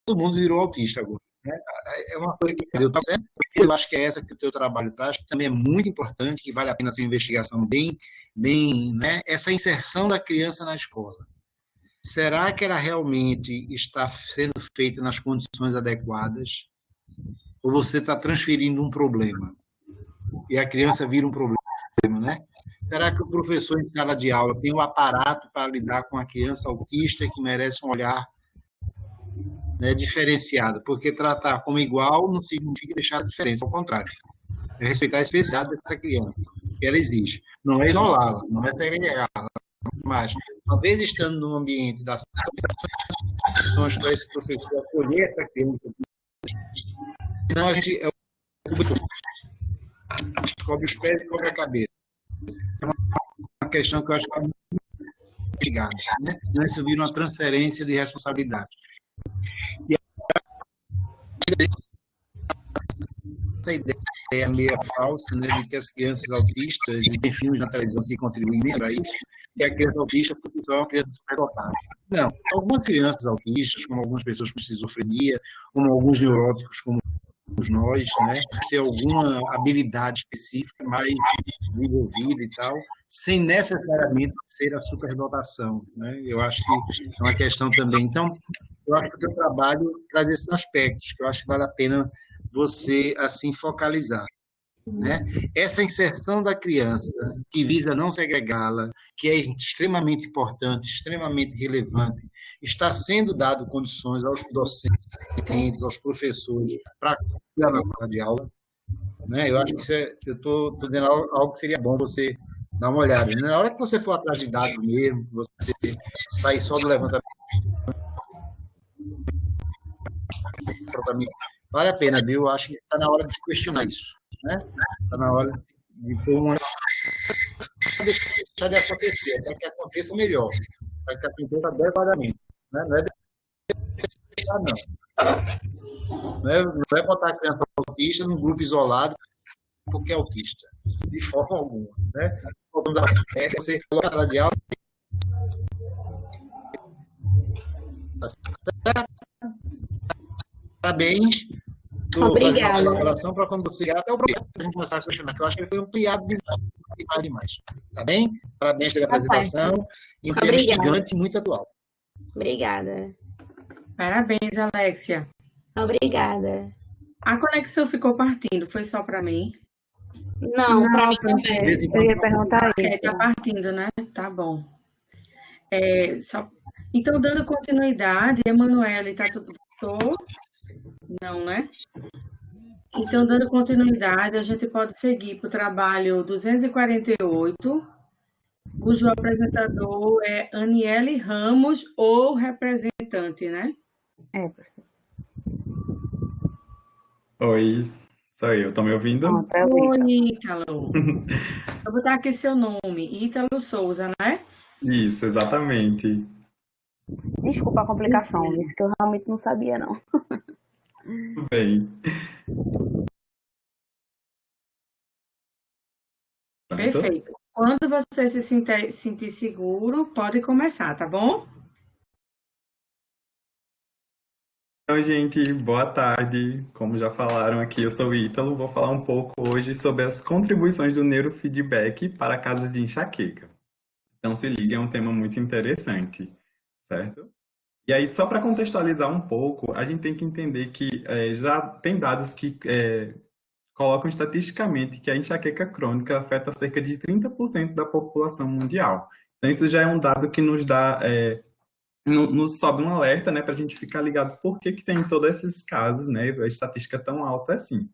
todo mundo virou autista agora, né? É uma coisa que eu acho que é essa que o teu trabalho traz, que também é muito importante, que vale a pena essa investigação bem, né? Essa inserção da criança na escola. Será que ela realmente está sendo feita nas condições adequadas? Ou você está transferindo um problema? E a criança vira um problema, né? Será que o professor em sala de aula tem o aparato para lidar com a criança autista que merece um olhar, né, diferenciado? Porque tratar como igual não significa deixar a diferença, ao contrário. É respeitar a especialidade dessa criança, que ela exige. Não é isolá-la, não é segregá-la, mas talvez estando no ambiente das ações para esse professor acolher essa criança, senão a gente cobre os pés e cobre a cabeça. É uma questão que eu acho que é muito investigada, né? Senão isso vira uma transferência de responsabilidade. E essa ideia meio falsa, né, de que as crianças autistas, e tem filmes na televisão que contribuem para isso, que a criança autista é uma criança superdotada. Não, algumas crianças autistas, como algumas pessoas com esquizofrenia, como alguns neuróticos, como nós, né, ter alguma habilidade específica mais desenvolvida e tal, sem necessariamente ser a superdotação, né? Eu acho que é uma questão também. Então, eu acho que o teu trabalho traz esses aspectos, que eu acho que vale a pena você, assim, focalizar, né? Essa inserção da criança, que visa não segregá-la, que é extremamente importante, extremamente relevante, está sendo dado condições aos docentes, aos professores, para cuidar na sala de aula, né? Eu acho que eu estou dizendo algo que seria bom você dar uma olhada. Na hora que você for atrás de dados mesmo, que você sair só do levantamento, vale a pena, viu? Eu acho que está na hora de questionar isso, né? Está na hora de ter uma... deixar de acontecer, para que aconteça melhor, para que aconteça adequadamente, né? Não é deixar, não. Não é botar a criança autista num grupo isolado porque é autista, de forma alguma, né? Você coloca a sala de aula, parabéns. Obrigada. Oração para quando você chegar até o programa, a gente começar a questionar, que eu acho que ele foi ampliado demais. Tá bem? Parabéns pela apresentação. E um tema gigante muito atual. Obrigada. Parabéns, Alexia. Obrigada. A conexão ficou partindo, foi só para mim? Não, para mim também. Eu ia perguntar isso. Está partindo, né? Tá bom. Então, dando continuidade, Emanuele, tá tudo bom? Não, né? Então, dando continuidade, a gente pode seguir para o trabalho 248, cujo apresentador é Aniele Ramos, ou representante, né? Professor. Oi, sou eu. Estão me ouvindo? Oi, Ítalo. Vou botar aqui seu nome, Ítalo Souza, né? Isso, exatamente. Desculpa a complicação, isso que eu realmente não sabia, não. Tudo bem. Pronto? Perfeito. Quando você se sentir seguro, pode começar, tá bom? Então, gente, boa tarde. Como já falaram aqui, eu sou o Ítalo. Vou falar um pouco hoje sobre as contribuições do neurofeedback para casos de enxaqueca. Então, se liga, é um tema muito interessante, certo? E aí, só para contextualizar um pouco, a gente tem que entender que já tem dados que colocam estatisticamente que a enxaqueca crônica afeta cerca de 30% da população mundial. Então, isso já é um dado que nos dá, nos sobe um alerta, né, para a gente ficar ligado por que tem todos esses casos, né, a estatística é tão alta assim.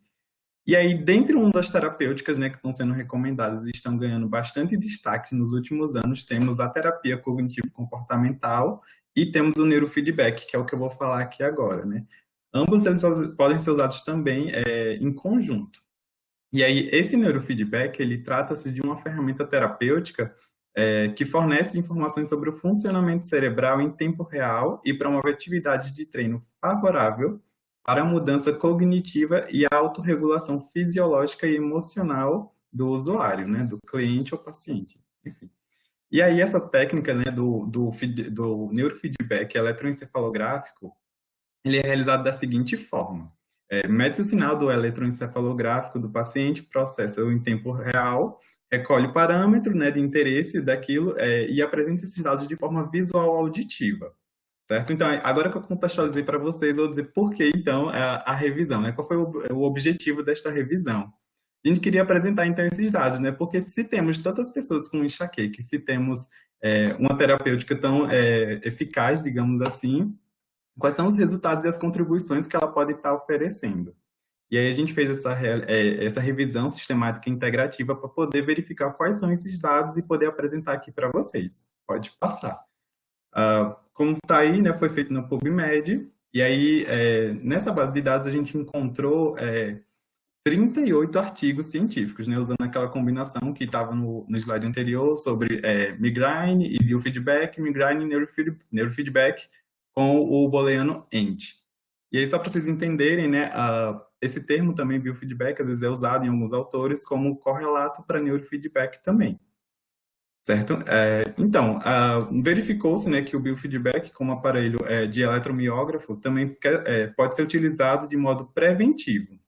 E aí, dentre uma das terapêuticas, né, que estão sendo recomendadas e estão ganhando bastante destaque nos últimos anos, temos a terapia cognitivo-comportamental e temos o neurofeedback, que é o que eu vou falar aqui agora, né? Ambos eles podem ser usados também em conjunto. E aí, esse neurofeedback, ele trata-se de uma ferramenta terapêutica que fornece informações sobre o funcionamento cerebral em tempo real e promove atividades de treino favorável para a mudança cognitiva e a autorregulação fisiológica e emocional do usuário, né, do cliente ou paciente, enfim. E aí essa técnica, né, do neurofeedback eletroencefalográfico, ele é realizado da seguinte forma. Mede-se o sinal do eletroencefalográfico do paciente, processa em tempo real, recolhe o parâmetro, né, de interesse daquilo e apresenta esses dados de forma visual auditiva. Certo? Então, agora que eu contextualizei para vocês, eu vou dizer por que, então, a revisão, né? Qual foi o objetivo desta revisão? A gente queria apresentar, então, esses dados, né? Porque se temos tantas pessoas com enxaqueca, se temos uma terapêutica tão eficaz, digamos assim, quais são os resultados e as contribuições que ela pode estar oferecendo? E aí a gente fez essa revisão sistemática integrativa para poder verificar quais são esses dados e poder apresentar aqui para vocês. Pode passar. Como está aí, né, foi feito no PubMed, e aí nessa base de dados a gente encontrou 38 artigos científicos, né, usando aquela combinação que estava no slide anterior sobre migraine e biofeedback, migraine e neurofeedback com o booleano AND. E aí só para vocês entenderem, né, esse termo também, biofeedback, às vezes é usado em alguns autores como correlato para neurofeedback também. Certo? Então, verificou-se, né, que o biofeedback como aparelho de eletromiógrafo também pode ser utilizado de modo preventivo,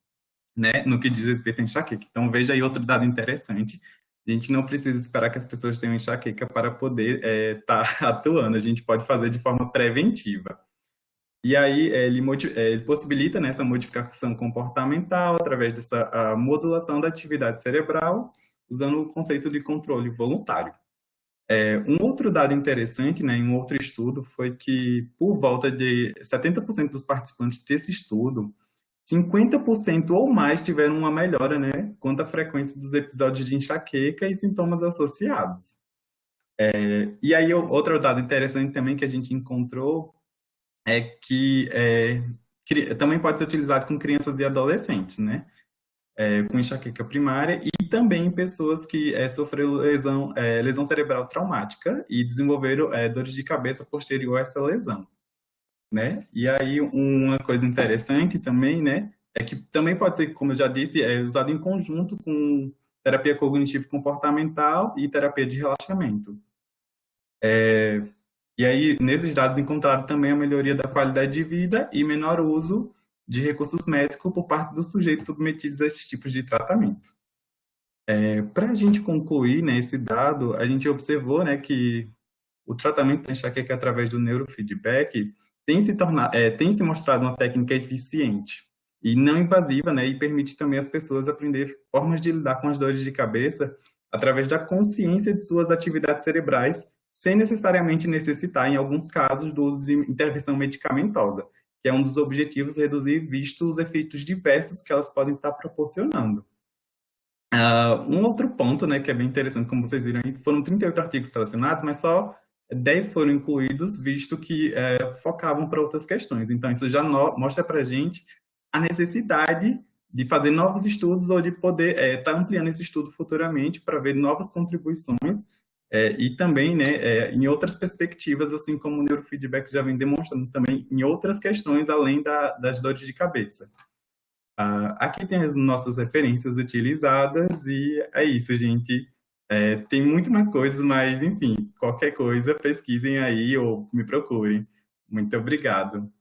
né, no que diz respeito à enxaqueca. Então, veja aí outro dado interessante. A gente não precisa esperar que as pessoas tenham enxaqueca para poder estar atuando. A gente pode fazer de forma preventiva. E aí, ele possibilita, né, essa modificação comportamental através dessa modulação da atividade cerebral, usando o conceito de controle voluntário. Um outro dado interessante, né, em um outro estudo, foi que por volta de 70% dos participantes desse estudo, 50% ou mais tiveram uma melhora, né, quanto à frequência dos episódios de enxaqueca e sintomas associados. E aí, outro dado interessante também que a gente encontrou é que também pode ser utilizado com crianças e adolescentes, né, com enxaqueca primária e também em pessoas que sofreram lesão cerebral traumática e desenvolveram dores de cabeça posterior a essa lesão, né? E aí uma coisa interessante também, né, é que também pode ser, como eu já disse, usado em conjunto com terapia cognitivo-comportamental e terapia de relaxamento. E aí, nesses dados encontraram também a melhoria da qualidade de vida e menor uso de recursos médicos por parte dos sujeitos submetidos a esses tipos de tratamento. Para a gente concluir, né, esse dado, a gente observou, né, que o tratamento da enxaqueca através do neurofeedback tem se mostrado uma técnica eficiente e não invasiva, né, e permite também às pessoas aprender formas de lidar com as dores de cabeça através da consciência de suas atividades cerebrais, sem necessariamente necessitar, em alguns casos, do uso de intervenção medicamentosa, que é um dos objetivos reduzir, visto os efeitos diversos que elas podem estar proporcionando. Um outro ponto, né, que é bem interessante, como vocês viram, foram 38 artigos selecionados, mas só 10 foram incluídos, visto que focavam para outras questões. Então, isso já mostra para a gente a necessidade de fazer novos estudos ou de poder estar ampliando esse estudo futuramente para ver novas contribuições E também, né, em outras perspectivas, assim como o neurofeedback já vem demonstrando também em outras questões além das dores de cabeça. Aqui tem as nossas referências utilizadas e é isso, gente. Tem muito mais coisas, mas enfim, qualquer coisa, pesquisem aí ou me procurem. Muito obrigado.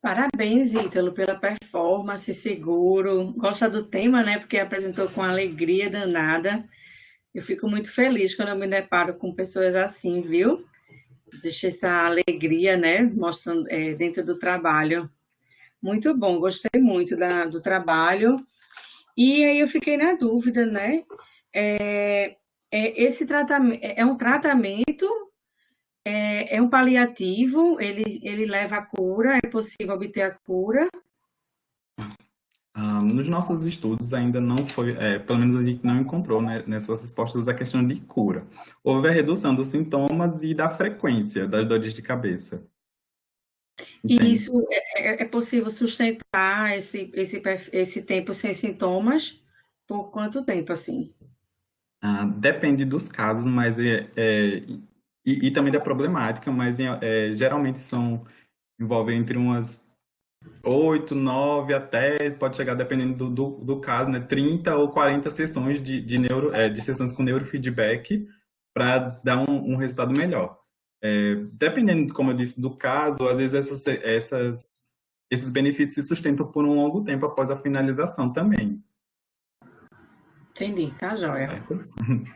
Parabéns, Ítalo, pela performance, seguro. Gosta do tema, né? Porque apresentou com alegria danada. Eu fico muito feliz quando eu me deparo com pessoas assim, viu? Deixa essa alegria, né? Mostrando dentro do trabalho. Muito bom, gostei muito do trabalho. E aí eu fiquei na dúvida, né? Esse tratamento é um tratamento, é um paliativo, ele leva à cura, é possível obter a cura. Nos nossos estudos ainda não foi, pelo menos a gente não encontrou, né, nessas respostas da questão de cura. Houve a redução dos sintomas e da frequência das dores de cabeça. E Entende? isso é possível sustentar esse tempo sem sintomas? Por quanto tempo, assim? Depende dos casos, mas e também da problemática, mas geralmente envolvem entre umas 8, 9 até, pode chegar, dependendo do caso, né, 30 ou 40 sessões de sessões com neurofeedback para dar um resultado melhor. Dependendo, como eu disse, do caso, às vezes esses benefícios se sustentam por um longo tempo após a finalização também. Entendi, tá joia. Certo?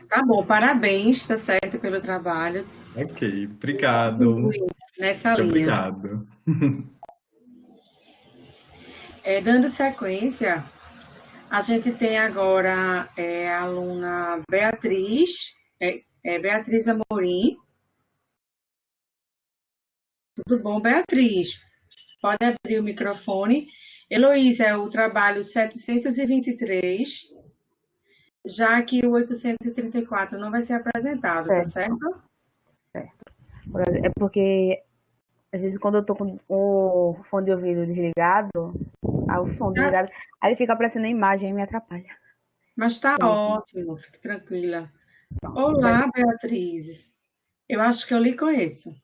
Tá bom, parabéns, tá certo, pelo trabalho. Ok, obrigado. Nessa Muito linha. obrigado. Dando sequência, a gente tem agora a aluna Beatriz, Beatriz Amorim. Tudo bom, Beatriz? Pode abrir o microfone. Heloísa, é o trabalho 723, já que o 834 não vai ser apresentado, tá certo? Certo. É porque, às vezes, quando eu tô com o fone de ouvido desligado, o som desligado, aí ele fica aparecendo a imagem e me atrapalha. Mas tá ótimo, fique tranquila. Olá, Beatriz. Eu acho que eu lhe conheço.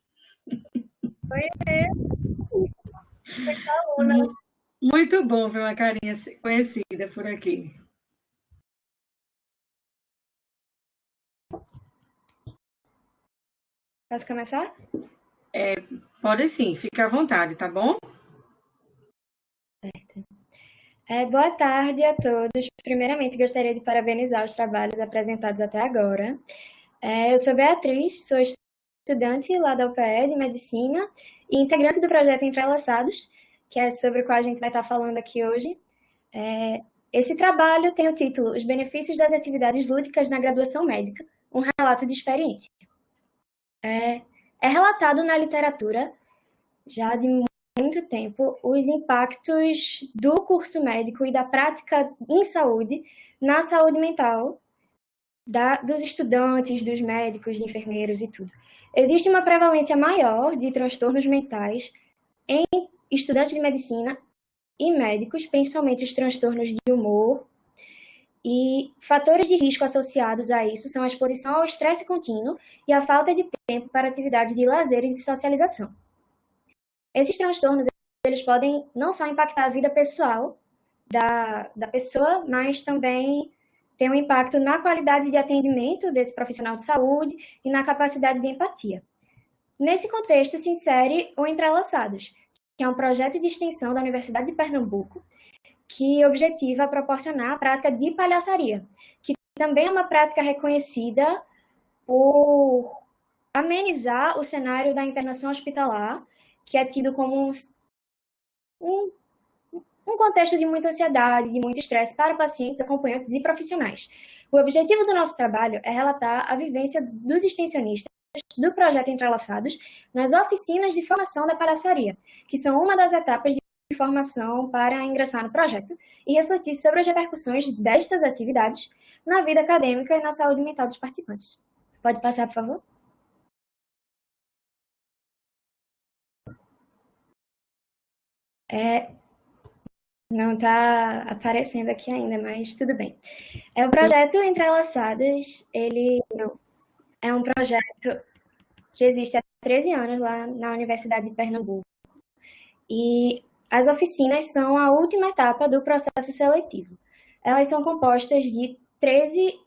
Muito bom ver uma carinha conhecida por aqui. Posso começar? Pode sim, fique à vontade, tá bom? Certo. Boa tarde a todos. Primeiramente, gostaria de parabenizar os trabalhos apresentados até agora. Eu sou Beatriz, sou estudante lá da UPE de Medicina e integrante do projeto Entrelaçados, que é sobre o qual a gente vai estar falando aqui hoje. Esse trabalho tem o título Os Benefícios das Atividades Lúdicas na Graduação Médica, um relato de experiência. É relatado na literatura, já de muito tempo, os impactos do curso médico e da prática em saúde na saúde mental dos estudantes, dos médicos, de enfermeiros e tudo. Existe uma prevalência maior de transtornos mentais em estudantes de medicina e médicos, principalmente os transtornos de humor. E fatores de risco associados a isso são a exposição ao estresse contínuo e a falta de tempo para atividades de lazer e de socialização. Esses transtornos, eles podem não só impactar a vida pessoal da pessoa, mas também ter um impacto na qualidade de atendimento desse profissional de saúde e na capacidade de empatia. Nesse contexto se insere o Entrelaçados, que é um projeto de extensão da Universidade de Pernambuco, que objetiva proporcionar a prática de palhaçaria, que também é uma prática reconhecida por amenizar o cenário da internação hospitalar, que é tido como um contexto de muita ansiedade, de muito estresse para pacientes, acompanhantes e profissionais. O objetivo do nosso trabalho é relatar a vivência dos extensionistas do projeto Entrelaçados nas oficinas de formação da palhaçaria, que são uma das etapas de formação para ingressar no projeto e refletir sobre as repercussões destas atividades na vida acadêmica e na saúde mental dos participantes. Pode passar, por favor? Não está aparecendo aqui ainda, mas tudo bem. O projeto Entrelaçadas, ele é um projeto que existe há 13 anos lá na Universidade de Pernambuco. E as oficinas são a última etapa do processo seletivo. Elas são compostas de 13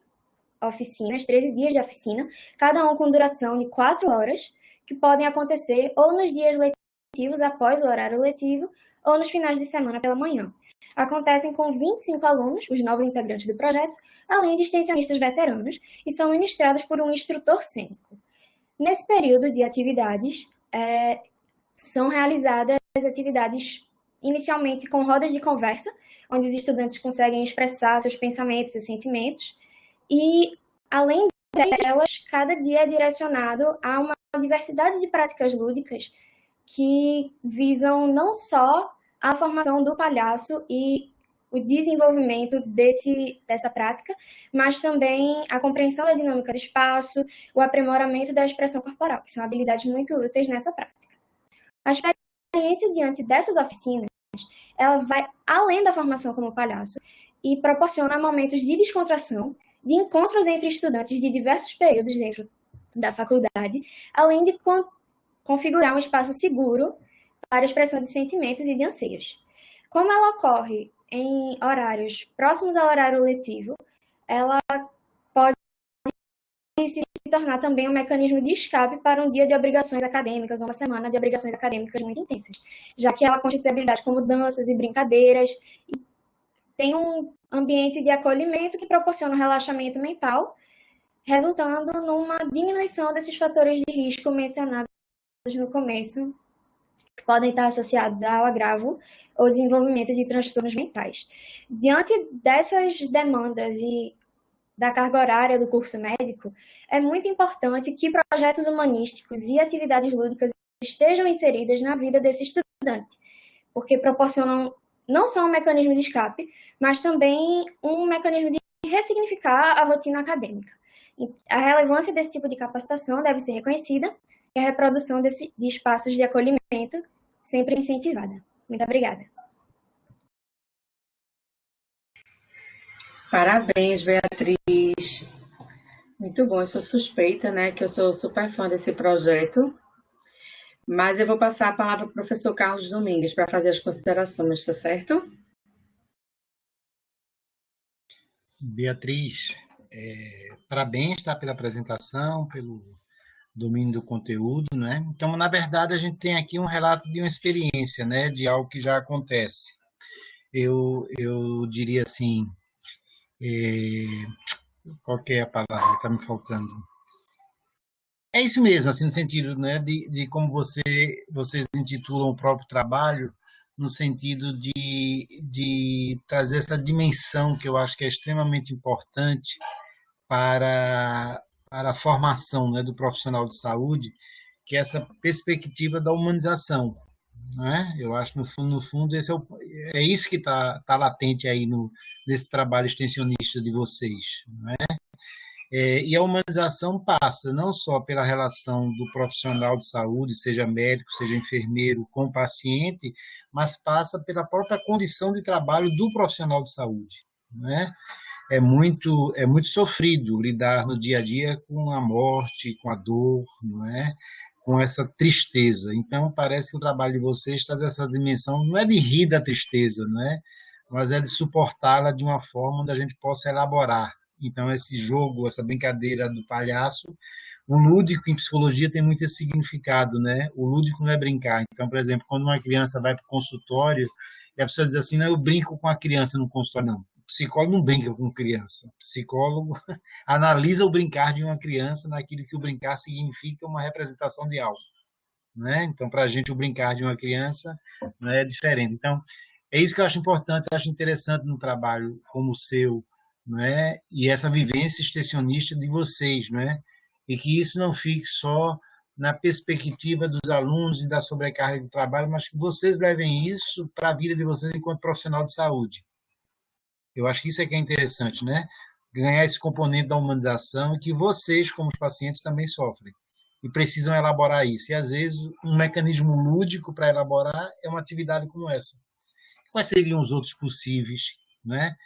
oficinas, 13 dias de oficina, cada um com duração de 4 horas, que podem acontecer ou nos dias letivos após o horário letivo, ou nos finais de semana pela manhã. Acontecem com 25 alunos, os novos integrantes do projeto, além de extensionistas veteranos, e são ministrados por um instrutor cênico. Nesse período de atividades, são realizadas atividades inicialmente com rodas de conversa, onde os estudantes conseguem expressar seus pensamentos, seus sentimentos, e, além delas, cada dia é direcionado a uma diversidade de práticas lúdicas que visam não só a formação do palhaço e o desenvolvimento dessa prática, mas também a compreensão da dinâmica do espaço, o aprimoramento da expressão corporal, que são habilidades muito úteis nessa prática. A experiência diante dessas oficinas, ela vai além da formação como palhaço e proporciona momentos de descontração, de encontros entre estudantes de diversos períodos dentro da faculdade, além de configurar um espaço seguro para a expressão de sentimentos e de anseios. Como ela ocorre em horários próximos ao horário letivo, ela pode se tornar também um mecanismo de escape para um dia de obrigações acadêmicas ou uma semana de obrigações acadêmicas muito intensas, já que ela constitui habilidades como danças e brincadeiras, e tem um ambiente de acolhimento que proporciona um relaxamento mental, resultando numa diminuição desses fatores de risco mencionados no começo, que podem estar associados ao agravo ou desenvolvimento de transtornos mentais. Diante dessas demandas e da carga horária do curso médico, é muito importante que projetos humanísticos e atividades lúdicas estejam inseridas na vida desse estudante, porque proporcionam não só um mecanismo de escape, mas também um mecanismo de ressignificar a rotina acadêmica. A relevância desse tipo de capacitação deve ser reconhecida e a reprodução de espaços de acolhimento sempre incentivada. Muito obrigada. Parabéns, Beatriz. Muito bom, eu sou suspeita, né, que eu sou super fã desse projeto, mas eu vou passar a palavra para o professor Carlos Domingues para fazer as considerações, tá certo? Beatriz, parabéns, tá, pela apresentação, pelo domínio do conteúdo, né? Então, na verdade, a gente tem aqui um relato de uma experiência, né, de algo que já acontece. Eu diria assim, qual que é a palavra que está me faltando? É isso mesmo, assim, no sentido, né, de como vocês intitulam o próprio trabalho, no sentido de trazer essa dimensão que eu acho que é extremamente importante para a formação, né, do profissional de saúde, que é essa perspectiva da humanização, né? Eu acho que, no fundo é isso que está latente aí nesse trabalho extensionista de vocês, né? E a humanização passa não só pela relação do profissional de saúde, seja médico, seja enfermeiro, com o paciente, mas passa pela própria condição de trabalho do profissional de saúde, né? É muito sofrido lidar no dia a dia com a morte, com a dor, não é? Com essa tristeza. Então, parece que o trabalho de vocês traz essa dimensão, não é de rir da tristeza, não é? Mas é de suportá-la de uma forma onde a gente possa elaborar. Então, esse jogo, essa brincadeira do palhaço, o lúdico em psicologia tem muito esse significado, né? O lúdico não é brincar. Então, por exemplo, quando uma criança vai para o consultório, e a pessoa diz assim, não, eu brinco com a criança no consultório. Não, o psicólogo não brinca com criança. O psicólogo analisa o brincar de uma criança naquilo que o brincar significa uma representação de algo, né? Então, para a gente, o brincar de uma criança não é diferente. Então, é isso que eu acho importante, eu acho interessante no trabalho como o seu, não é? E essa vivência extensionista de vocês, não é? E que isso não fique só na perspectiva dos alunos e da sobrecarga de trabalho, mas que vocês levem isso para a vida de vocês enquanto profissional de saúde. Eu acho que isso é que é interessante, né? Ganhar esse componente da humanização e que vocês, como os pacientes, também sofrem e precisam elaborar isso. E, às vezes, um mecanismo lúdico para elaborar é uma atividade como essa. quais seriam os outros possíveis, né?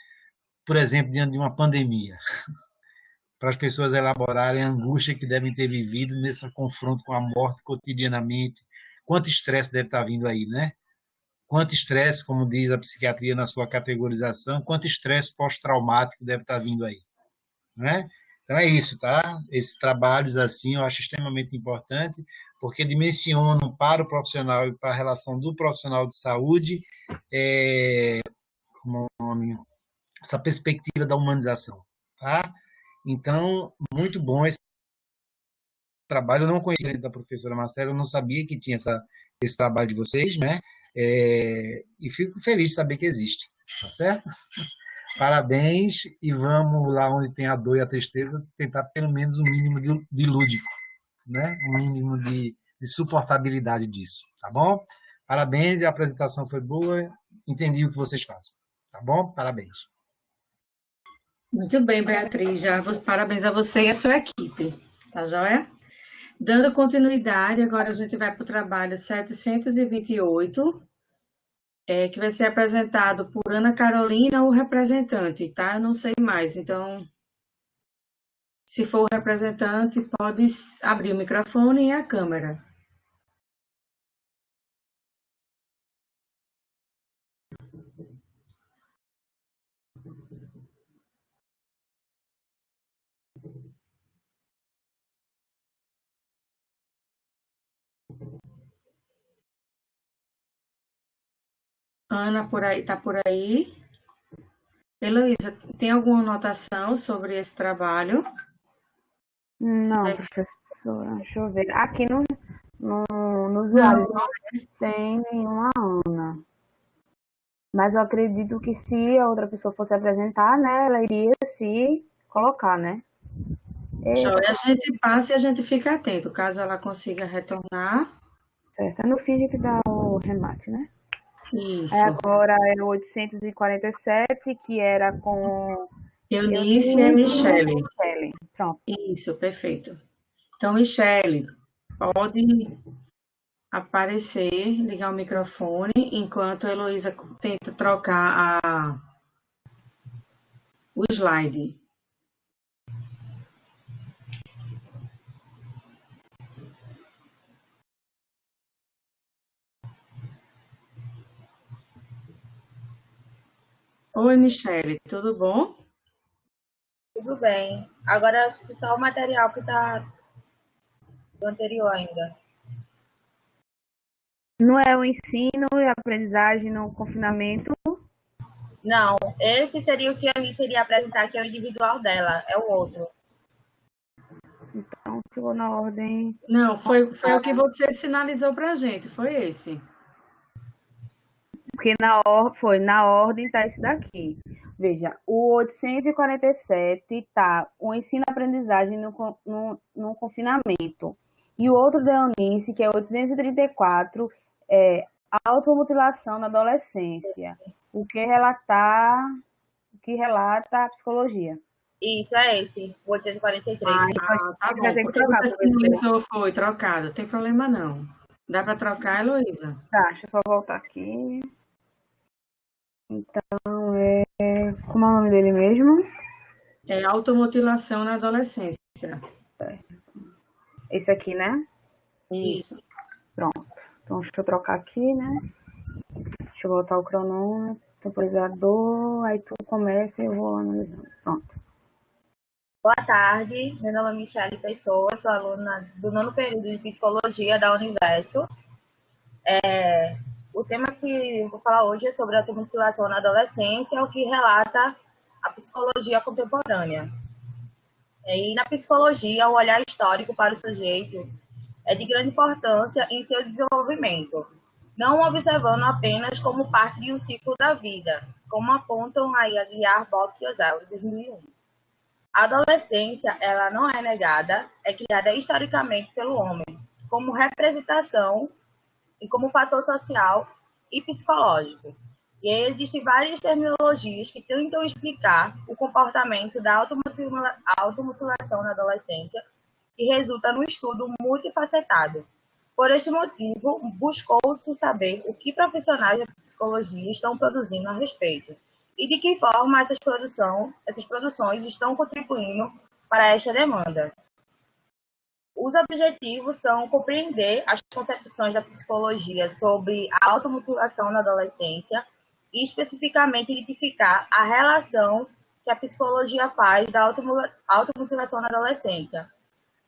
Por exemplo, diante de uma pandemia, para as pessoas elaborarem a angústia que devem ter vivido nesse confronto com a morte cotidianamente. Quanto estresse deve estar vindo aí, né? Quanto estresse, como diz a psiquiatria na sua categorização, quanto estresse pós-traumático deve estar vindo aí, né? Então é isso, tá? Esses trabalhos assim eu acho extremamente importante, porque dimensionam para o profissional e para a relação do profissional de saúde como nome, essa perspectiva da humanização, tá? Então, muito bom esse trabalho. Eu não conhecia da professora Marcela, eu não sabia que tinha esse trabalho de vocês, né? E fico feliz de saber que existe, tá certo? Parabéns e vamos lá onde tem a dor e a tristeza, tentar pelo menos um mínimo de lúdico, né? Um mínimo de suportabilidade disso, tá bom? Parabéns, e a apresentação foi boa, entendi o que vocês fazem, tá bom? Parabéns. Muito bem, Beatriz. Parabéns a você e a sua equipe, tá joia? Dando continuidade, agora a gente vai para o trabalho 728, que vai ser apresentado por Ana Carolina, o representante, tá? Eu não sei mais, então, se for o representante, pode abrir o microfone e a câmera. Ana, tá por aí? Heloísa, tem alguma anotação sobre esse trabalho? Não, professora, deixa eu ver. Aqui no usuário não tem nenhuma Ana. Mas eu acredito que se a outra pessoa fosse apresentar, né, ela iria se colocar, né? A gente passa e a gente fica atento, caso ela consiga retornar. Certo, no fim a gente dá o remate, né? Isso. Aí agora é o 847, que era com Eunice e Michele. Pronto. Isso, perfeito. Então, Michele, pode aparecer, ligar o microfone, enquanto a Heloísa tenta trocar o slide. Oi, Michele, tudo bom? Tudo bem. Agora só o material que está do anterior ainda. Não é o ensino e a aprendizagem no confinamento? Não, esse seria o que a Miss iria apresentar, que é o individual dela, é o outro. Então, ficou na ordem... Não, foi o que você sinalizou para a gente, foi esse. Porque na ordem tá esse daqui. Veja, o 847 tá o ensino-aprendizagem no confinamento. E o outro da Eunice, que é 834, é automutilação na adolescência. O que relata a psicologia. Isso, é esse, o 843. Tá bom, porque você sinalizou foi trocado, não tem problema não. Dá para trocar, Heloísa? Tá, deixa eu só voltar aqui. Então, como é o nome dele mesmo? É automutilação na adolescência. Esse aqui, né? Isso. Pronto. Então, deixa eu trocar aqui, né? Deixa eu botar o cronômetro, temporizador, aí tu começa e eu vou analisando. Pronto. Boa tarde, meu nome é Michele Pessoa, sou aluna do 9º período de Psicologia da Universo. O tema que eu vou falar hoje é sobre a automutilação na adolescência, o que relata a psicologia contemporânea. E na psicologia, o olhar histórico para o sujeito é de grande importância em seu desenvolvimento, não observando apenas como parte de um ciclo da vida, como apontam aí a Guiar, Bock e Ozel, de 2001. A adolescência, ela não é negada, é criada historicamente pelo homem, como representação e como fator social e psicológico. E aí existem várias terminologias que tentam explicar o comportamento da automutilação na adolescência, que resulta num estudo multifacetado. Por este motivo, buscou-se saber o que profissionais de psicologia estão produzindo a respeito e de que forma essas produções estão contribuindo para esta demanda. Os objetivos são compreender as concepções da psicologia sobre a automutilação na adolescência e, especificamente, identificar a relação que a psicologia faz da automutilação na adolescência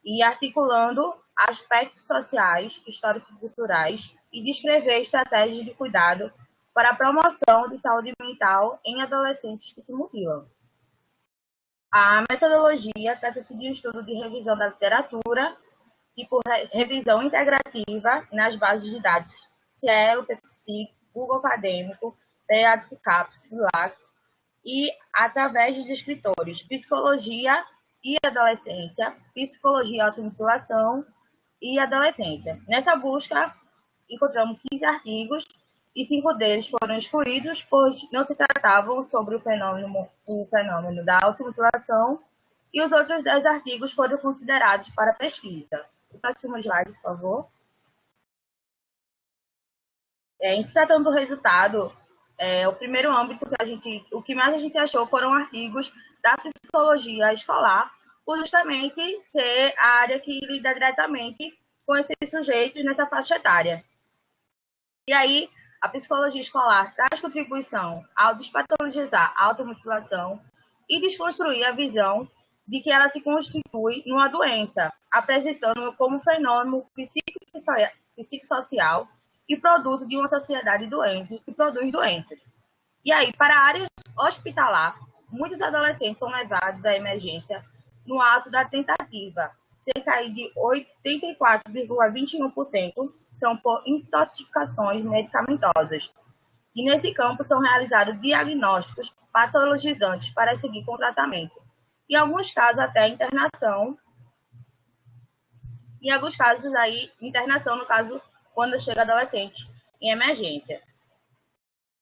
e articulando aspectos sociais, histórico-culturais e descrever estratégias de cuidado para a promoção de saúde mental em adolescentes que se mutilam. A metodologia trata-se de um estudo de revisão da literatura e por revisão integrativa nas bases de dados Cielo, PepsiC, Google Acadêmico, PeadCaps, Lattes e através dos escritores Psicologia e Adolescência, Psicologia e Automutilação e Adolescência. Nessa busca, encontramos 15 artigos e 5 deles foram excluídos, pois não se tratavam sobre o fenômeno da automutilação, e os outros 10 artigos foram considerados para pesquisa. O próximo slide, por favor. Em se tratando do resultado, o primeiro âmbito o que mais a gente achou foram artigos da psicologia escolar, por justamente ser a área que lida diretamente com esses sujeitos nessa faixa etária. E aí, a psicologia escolar traz contribuição ao despatologizar a automutilação e desconstruir a visão de que ela se constitui numa doença, apresentando como fenômeno psicossocial e produto de uma sociedade doente que produz doenças. E aí, para a área hospitalar, muitos adolescentes são levados à emergência no ato da tentativa. Cerca de 84,21% são por intoxicações medicamentosas. E nesse campo são realizados diagnósticos patologizantes para seguir com o tratamento. Em alguns casos, até internação. Em alguns casos, aí, internação, no caso, quando chega adolescente em emergência.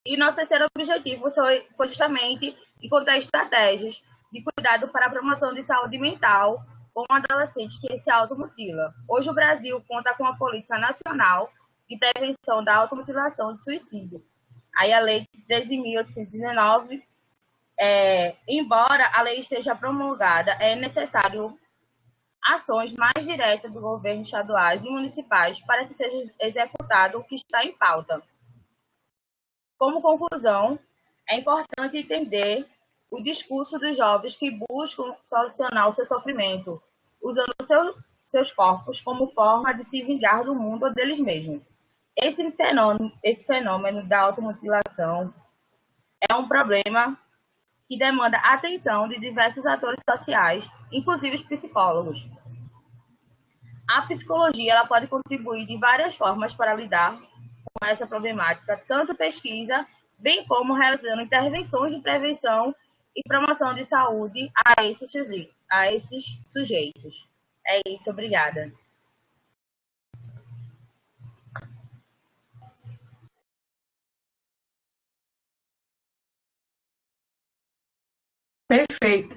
E nosso terceiro objetivo foi justamente encontrar estratégias de cuidado para a promoção de saúde mental com um adolescente que se automutila. Hoje o Brasil conta com uma política nacional de prevenção da automutilação e de suicídio. Aí a Lei 13.819, embora a lei esteja promulgada, é necessário ações mais diretas do governo estaduais e municipais para que seja executado o que está em pauta. Como conclusão, é importante entender o discurso dos jovens que buscam solucionar o seu sofrimento, usando seus corpos como forma de se vingar do mundo ou deles mesmos. Esse fenômeno da automutilação é um problema que demanda a atenção de diversos atores sociais, inclusive os psicólogos. A psicologia ela pode contribuir de várias formas para lidar com essa problemática, tanto pesquisa, bem como realizando intervenções de prevenção e promoção de saúde a esses sujeitos. É isso, obrigada. Perfeito.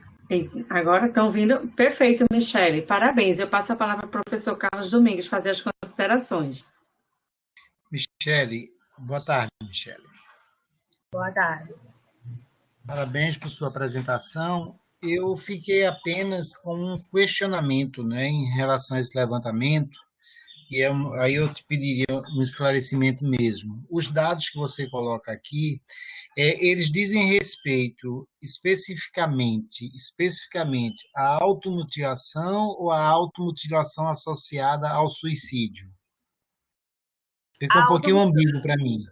Agora estão vindo. Perfeito, Michele. Parabéns. Eu passo a palavra para o professor Carlos Domingues fazer as considerações. Michele, boa tarde, Michele. Boa tarde. Parabéns por sua apresentação. Eu fiquei apenas com um questionamento, né, em relação a esse levantamento, e aí eu te pediria um esclarecimento mesmo. Os dados que você coloca aqui, eles dizem respeito especificamente à automutilação ou à automutilação associada ao suicídio? Ficou um pouquinho ambíguo para mim.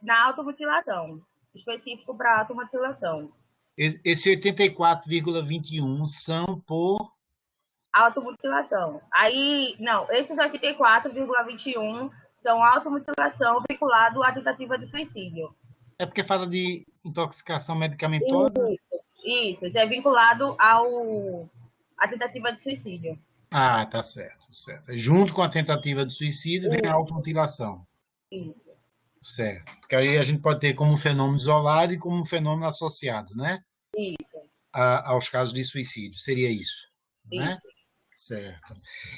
Na automutilação, específico para automutilação. Esse 84,21 são por automutilação. Aí, não, esses 84,21 são automutilação vinculado à tentativa de suicídio. É porque fala de intoxicação medicamentosa? Isso é vinculado à tentativa de suicídio. Ah, tá certo. Junto com a tentativa de suicídio vem a automutilação. Isso. Certo. Porque aí a gente pode ter como um fenômeno isolado e como um fenômeno associado, né? Isso. Aos casos de suicídio. Seria isso, né? Certo.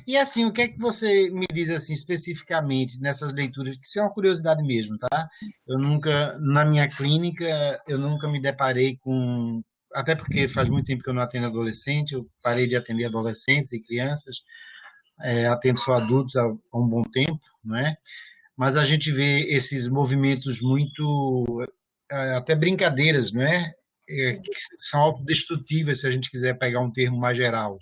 E assim, o que é que você me diz assim especificamente nessas leituras? Que isso é uma curiosidade mesmo, tá? Eu nunca, na minha clínica, eu nunca me deparei com, até porque faz muito tempo que eu não atendo adolescente, eu parei de atender adolescentes e crianças, atendo só adultos há um bom tempo, não é? Mas a gente vê esses movimentos muito, até brincadeiras, não é? Que são autodestrutivas, se a gente quiser pegar um termo mais geral.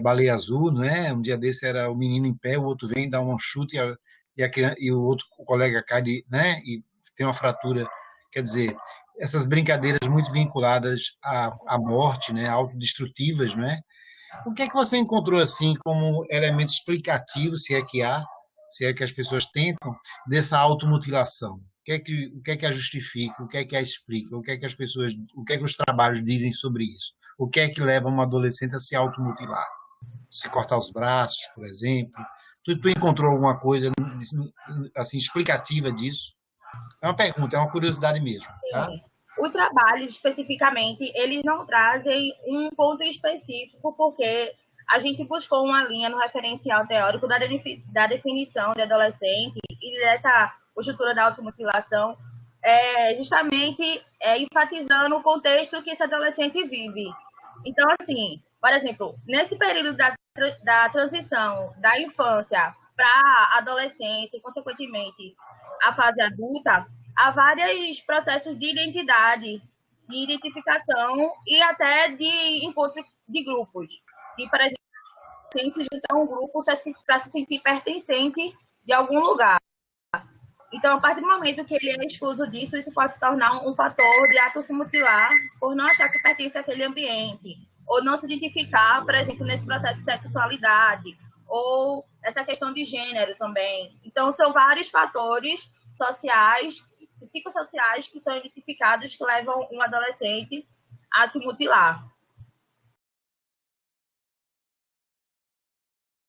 Baleia azul, não é? Um dia desse era o menino em pé, o outro vem, dá um chute e o outro o colega cai, né? E tem uma fratura. Quer dizer, essas brincadeiras muito vinculadas à morte, né? Autodestrutivas, não é? O que é que você encontrou assim como elemento explicativo, se é que há, se é que as pessoas tentam, dessa automutilação? O que é que a justifica? O que é que a explica? O que é que as pessoas, o que é que os trabalhos dizem sobre isso? O que é que leva um adolescente a se automutilar? Se cortar os braços, por exemplo. Tu encontrou alguma coisa assim explicativa disso? É uma pergunta, é uma curiosidade mesmo, tá? O trabalho, especificamente, eles não trazem um ponto específico, porque a gente buscou uma linha no referencial teórico da definição de adolescente e dessa estrutura da automutilação, justamente enfatizando o contexto que esse adolescente vive. Então, assim, por exemplo, nesse período da transição da infância para a adolescência e, consequentemente, a fase adulta, há vários processos de identidade, de identificação e até de encontro de grupos. E, por exemplo, a gente se junta a um grupo para se sentir pertencente de algum lugar. Então, a partir do momento que ele é excluso disso, isso pode se tornar um fator de ato se mutilar por não achar que pertence àquele ambiente, ou não se identificar, por exemplo, nesse processo de sexualidade, ou essa questão de gênero também. Então, são vários fatores sociais, psicossociais, que são identificados que levam um adolescente a se mutilar.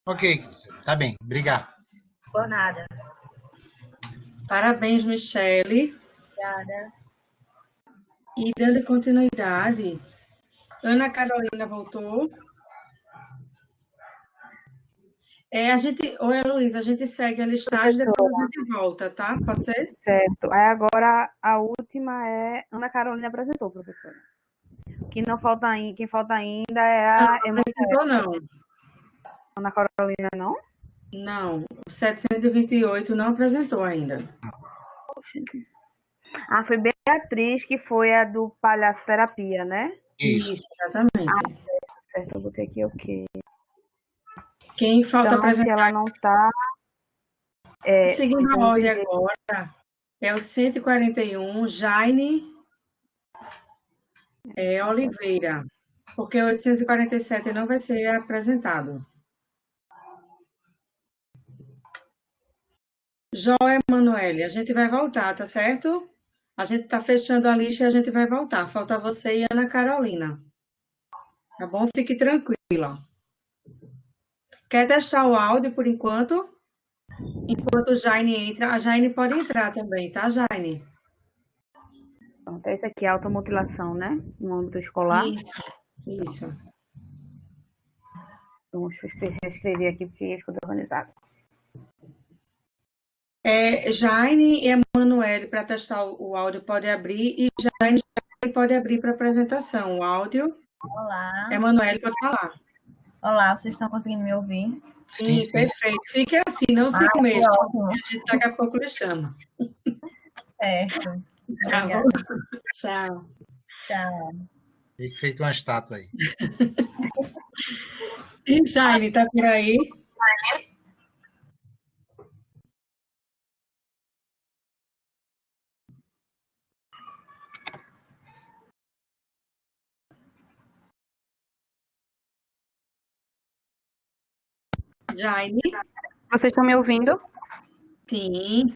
Ok, tá bem, obrigado. Por nada. Parabéns, Michele. Obrigada. E dando continuidade, Ana Carolina voltou. Oi, Luísa, a gente segue a listagem, depois a gente volta, tá? Pode ser? Certo. Aí agora a última é Ana Carolina apresentou, professora. Quem falta ainda é a Não apresentou, não. Ana Carolina, não? Não, o 728 não apresentou ainda. Ah, foi Beatriz, que foi a do Palhaço Terapia, né? Isso, exatamente. Certo, eu botei aqui ok. Quem falta então, apresentar? Se ela não está... Seguindo a ordem agora, é o 141, Jaine Oliveira, porque o 847 não vai ser apresentado. Joia Emanuele, a gente vai voltar, tá certo? A gente está fechando a lista e a gente vai voltar. Falta você e Ana Carolina. Tá bom? Fique tranquila. Quer testar o áudio por enquanto? Enquanto o Jaine entra, a Jaine pode entrar também, tá, Jaine? Pronto, esse aqui é automutilação, né? No âmbito escolar. Isso. Então, deixa eu reescrever aqui, porque ficou organizado. Jaine e Emanuele, para testar o áudio, pode abrir. E Jaine pode abrir para apresentação o áudio. Olá. Emanuele pode falar. Olá, vocês estão conseguindo me ouvir? Sim, perfeito. Fique assim, não se mexa. A gente daqui a pouco lhe chama. Certo. Tchau. Tchau. Tem feito uma estátua aí. E Jaine, tá por aí? Jaine? Vocês estão me ouvindo? Sim.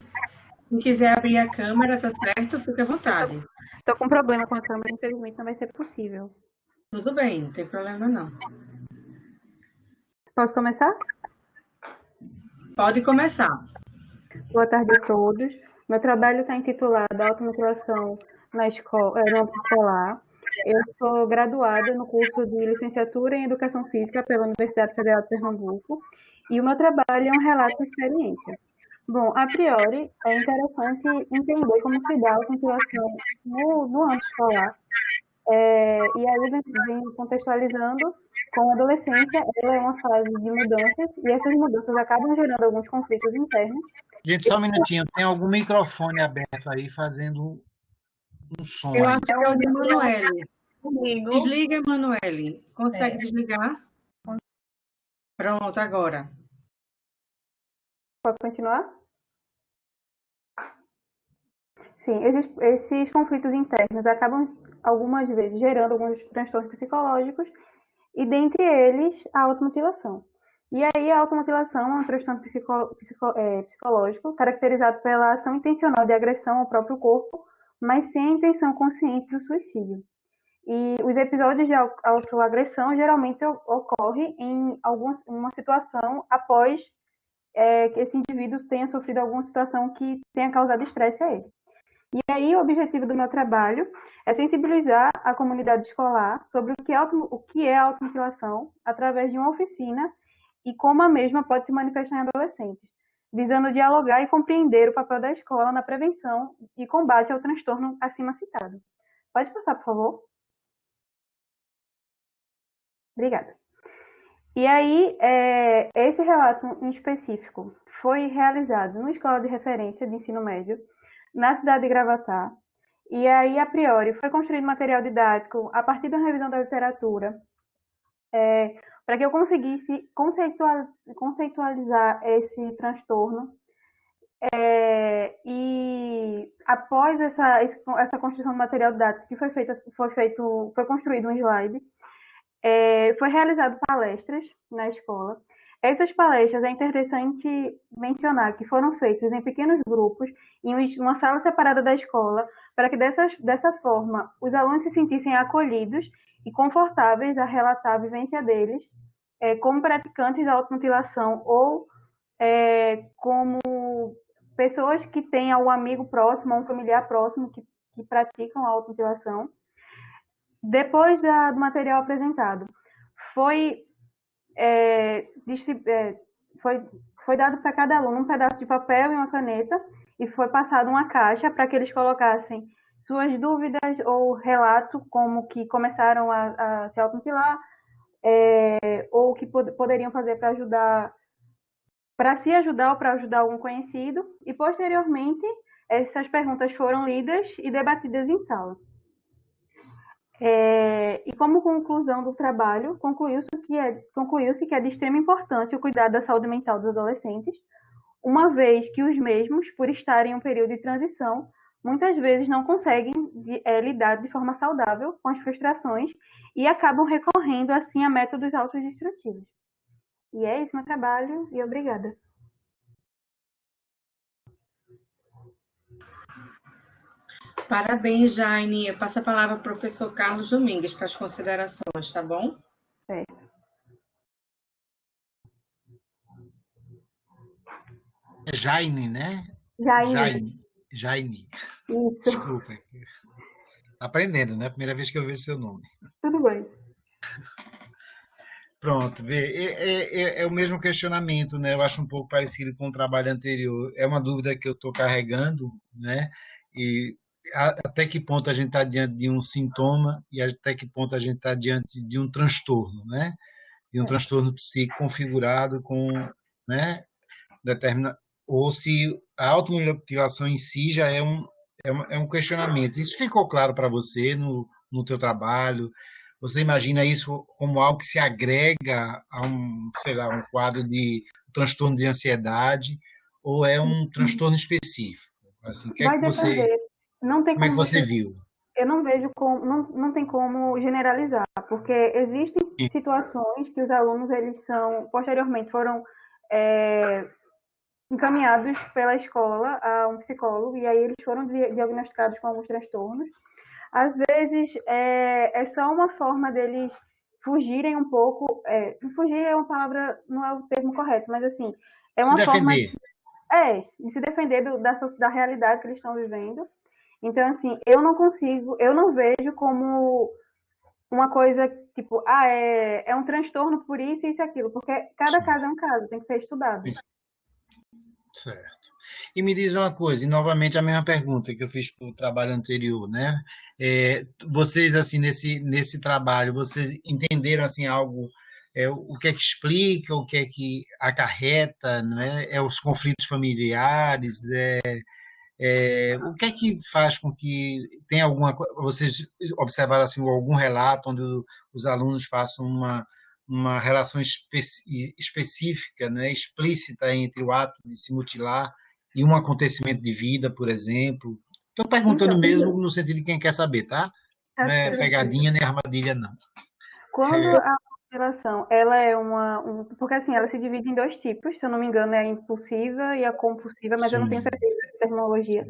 Quem quiser abrir a câmera, tá certo? Fica à vontade. Estou com problema com a câmera, infelizmente não vai ser possível. Tudo bem, não tem problema não. Posso começar? Pode começar. Boa tarde a todos. Meu trabalho está intitulado Automutilação na escola, no âmbito escolar. Eu sou graduada no curso de licenciatura em Educação Física pela Universidade Federal de Pernambuco e o meu trabalho é um relato de experiência. Bom, a priori, é interessante entender como se dá a automutilação no âmbito escolar. E aí vem contextualizando, com a adolescência, ela é uma fase de mudanças, e essas mudanças acabam gerando alguns conflitos internos. Gente, só um minutinho, tem algum microfone aberto aí fazendo um som Eu aí? acho que é o de Emanuele. Comigo. Desliga, Emanuele. Consegue desligar? Pronto, agora. Posso continuar? Sim, esses conflitos internos acabam, algumas vezes, gerando alguns transtornos psicológicos, e dentre eles, a automutilação. E aí, a automutilação é um transtorno psicológico caracterizado pela ação intencional de agressão ao próprio corpo, mas sem a intenção consciente do suicídio. E os episódios de autoagressão geralmente ocorrem em uma situação após que esse indivíduo tenha sofrido alguma situação que tenha causado estresse a ele. E aí, o objetivo do meu trabalho é sensibilizar a comunidade escolar sobre o que é a automutilação através de uma oficina e como a mesma pode se manifestar em adolescentes, visando dialogar e compreender o papel da escola na prevenção e combate ao transtorno acima citado. Pode passar, por favor? Obrigada. E aí, esse relato em específico foi realizado numa escola de referência de ensino médio, na cidade de Gravatá, e aí, a priori, foi construído material didático a partir da revisão da literatura, para que eu conseguisse conceitualizar esse transtorno. E após essa construção do material didático que foi construído um slide, foi realizado palestras na escola. Essas palestras é interessante mencionar que foram feitas em pequenos grupos, em uma sala separada da escola, para que dessa forma os alunos se sentissem acolhidos e confortáveis a relatar a vivência deles como praticantes da automutilação ou como pessoas que têm um amigo próximo, um familiar próximo que praticam a automutilação. Depois do material apresentado, foi dado para cada aluno um pedaço de papel e uma caneta e foi passado uma caixa para que eles colocassem suas dúvidas ou relato, como que começaram a se automutilar, ou o que poderiam fazer para se ajudar ou para ajudar algum conhecido. E, posteriormente, essas perguntas foram lidas e debatidas em sala. E como conclusão do trabalho, concluiu-se que é de extrema importância o cuidado da saúde mental dos adolescentes, uma vez que os mesmos, por estarem em um período de transição, muitas vezes não conseguem lidar de forma saudável com as frustrações e acabam recorrendo, assim, a métodos autodestrutivos. E é esse meu trabalho, e obrigada. Parabéns, Jaine. Eu passo a palavra ao professor Carlos Domingues para as considerações, tá bom? Certo. É Jaine, né? Jaine. Isso. Desculpa. Aprendendo, né? Primeira vez que eu vejo seu nome. Tudo bem. Pronto, é o mesmo questionamento, né? Eu acho um pouco parecido com o trabalho anterior. É uma dúvida que eu estou carregando, né? E até que ponto a gente está diante de um sintoma e até que ponto a gente está diante de um transtorno, né? De um transtorno psíquico configurado com, né? Ou se a automutilação em si já é um questionamento. Isso ficou claro para você no teu trabalho? Você imagina isso como algo que se agrega a um quadro de transtorno de ansiedade, ou é um transtorno específico? Assim, Vai depender. Não tem como é que você viu? Eu não vejo como, não tem como generalizar, porque existem situações que os alunos, posteriormente foram encaminhados pela escola a um psicólogo, e aí eles foram diagnosticados com alguns transtornos. Às vezes, é só uma forma deles fugirem um pouco. Fugir é uma palavra, não é o termo correto, mas assim, é uma forma de se defender da realidade que eles estão vivendo. Então, assim, eu não vejo como uma coisa tipo, é um transtorno por isso, isso e aquilo, porque cada caso é um caso, tem que ser estudado. Certo. E me diz uma coisa, e novamente a mesma pergunta que eu fiz para o trabalho anterior, né? Vocês, assim, nesse trabalho, vocês entenderam, assim, algo, o que é que explica, o que é que acarreta, não é? Os conflitos familiares, o que é que faz com que tenha vocês observaram, assim, algum relato onde os alunos façam uma relação específica, né, explícita entre o ato de se mutilar e um acontecimento de vida, por exemplo. Estou perguntando mesmo no sentido de quem quer saber, tá? Não é pegadinha nem armadilha, não. Quando a mutilação, ela é porque assim, ela se divide em dois tipos, se eu não me engano, é a impulsiva e a compulsiva, mas eu não tenho certeza dessa terminologia.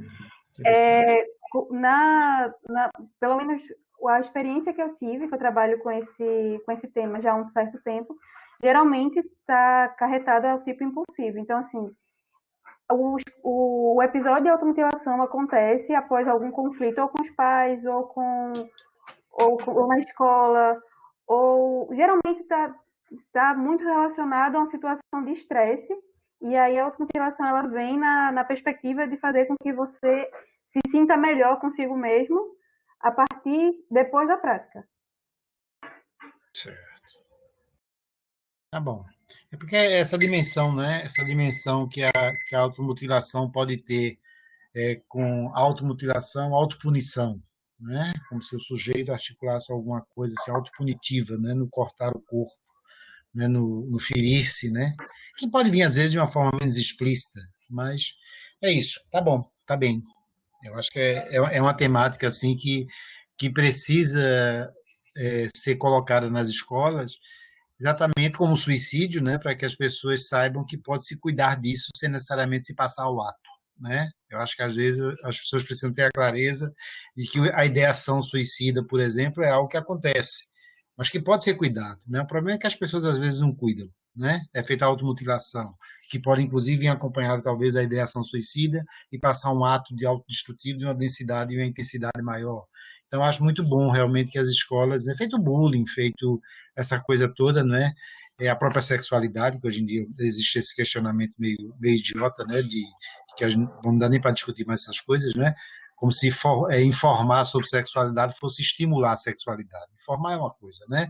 Pelo menos a experiência que eu tive, que eu trabalho com esse tema já há um certo tempo, geralmente está carretada ao tipo impulsivo. Então, assim, o episódio de automutilação acontece após algum conflito ou com os pais, ou na escola, ou geralmente está muito relacionado a uma situação de estresse, e aí a automutilação ela vem na perspectiva de fazer com que você se sinta melhor consigo mesmo depois da prática. Certo. Tá bom. É porque essa dimensão, né? Essa dimensão que a automutilação pode ter com automutilação, autopunição, né? Como se o sujeito articulasse alguma coisa assim, autopunitiva, né? No cortar o corpo, né? No ferir-se, né? Que pode vir, às vezes, de uma forma menos explícita, mas é isso. Tá bom, tá bem. Eu acho que é uma temática assim que precisa ser colocada nas escolas, exatamente como o suicídio, né, para que as pessoas saibam que pode se cuidar disso sem necessariamente se passar ao ato, né? Eu acho que às vezes as pessoas precisam ter a clareza de que a ideação suicida, por exemplo, é algo que acontece, mas que pode ser cuidado, né? O problema é que as pessoas às vezes não cuidam, né? É feita a automutilação, que pode inclusive vir acompanhada talvez da ideação suicida e passar um ato de autodestrutivo de uma densidade e uma intensidade maior. Então, acho muito bom realmente que as escolas, né, feito bullying, feito essa coisa toda, né, a própria sexualidade, que hoje em dia existe esse questionamento meio idiota, né, de que a gente não dá nem para discutir mais essas coisas, né, como se informar sobre sexualidade fosse estimular a sexualidade. Informar é uma coisa, né?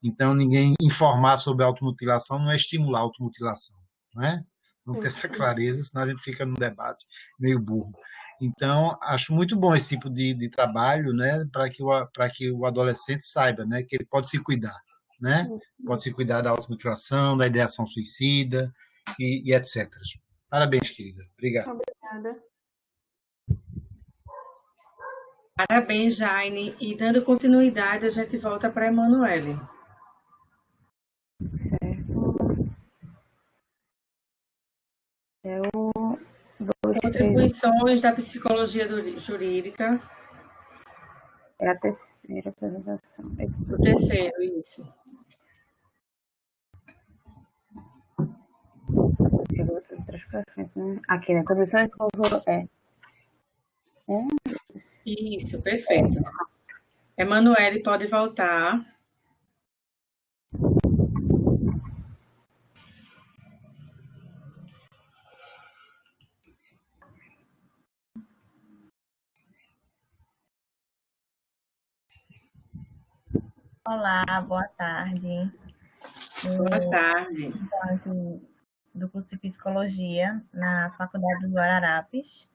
Então, ninguém informar sobre automutilação não é estimular a automutilação, né? Não ter essa clareza, senão a gente fica num debate meio burro. Então, acho muito bom esse tipo de trabalho, né, para que o adolescente saiba, né, que ele pode se cuidar, né? Pode se cuidar da automutilação, da ideação suicida e etc. Parabéns, querida. Obrigado. Obrigada. Parabéns, Jaine. E dando continuidade, a gente volta para a Emanuele. Certo. Contribuições da psicologia jurídica. É a terceira apresentação. O terceiro, isso. Aqui, né? Contribuição Isso, perfeito. Emanuele, pode voltar. Olá, boa tarde. Boa tarde. Do curso de Psicologia na Faculdade dos Guararapes.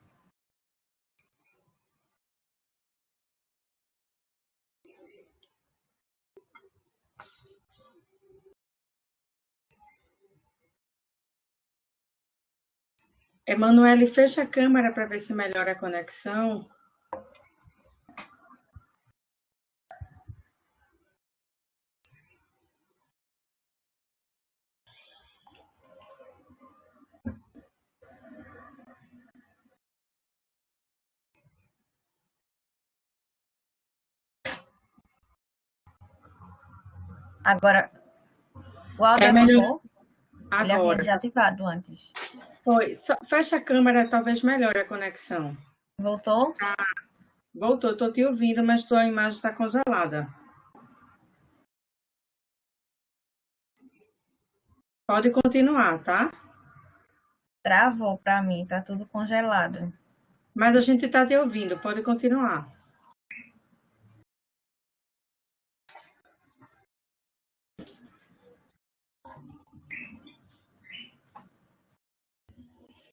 Emanuele, fecha a câmera para ver se melhora a conexão. Agora, o áudio voltou? Ele havia Agora. desativado antes. Foi. Fecha a câmera, talvez melhore a conexão. Voltou? Voltou, estou te ouvindo, mas tua imagem está congelada. Pode continuar, tá? Travou para mim, tá tudo congelado. Mas a gente está te ouvindo, pode continuar.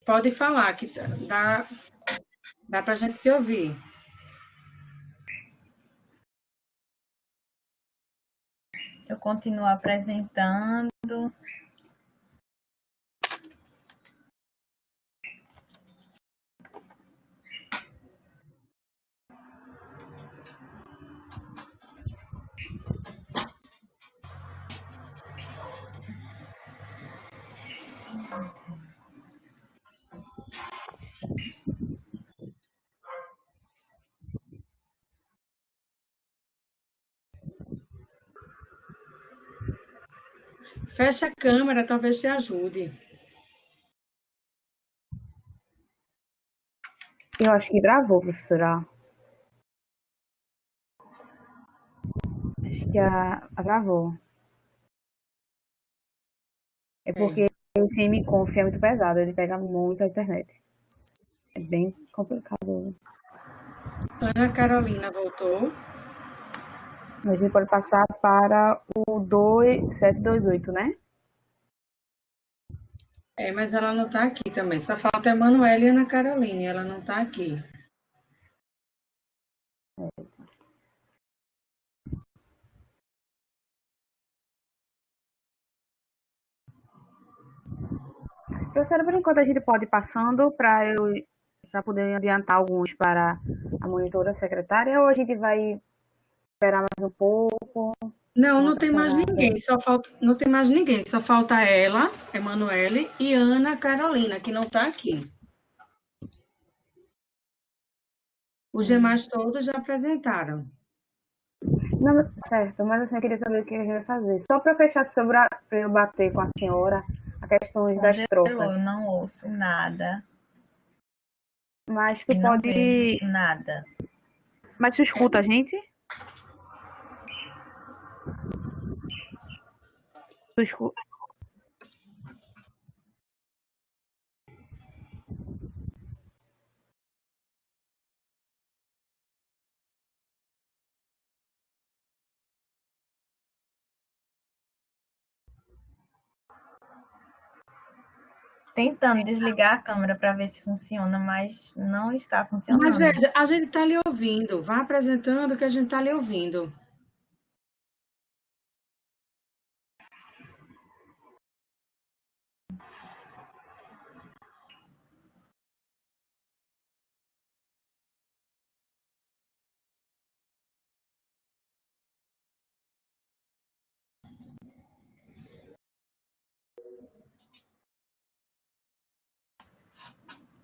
Pode falar, que dá para a gente te ouvir. Eu continuo apresentando. Fecha a câmera, talvez te ajude. Eu acho que travou, professora. Acho que travou. É porque esse MConf é muito pesado, ele pega muito a internet. É bem complicado. Ana Carolina voltou. A gente pode passar para o 2728, né? Mas ela não está aqui também. Só falta a Emanuele e a Ana Carolina, ela não está aqui. Professora, por enquanto a gente pode ir passando para eu já poder adiantar alguns para a monitora secretária, ou a gente vai esperar mais um pouco? Não tem mais ninguém, não tem mais ninguém, só falta ela, Emanuele e Ana Carolina, que não está aqui. Os demais todos já apresentaram. Não, certo, mas assim, eu queria saber o que a gente vai fazer. Só para fechar para eu bater com a senhora a questão das trocas. Eu não ouço nada. Mas tu pode... Nada. Mas tu escuta a gente? Tu escuta... Tentando desligar a câmera para ver se funciona, mas não está funcionando. Mas veja, a gente está lhe ouvindo. Vá apresentando que a gente está lhe ouvindo.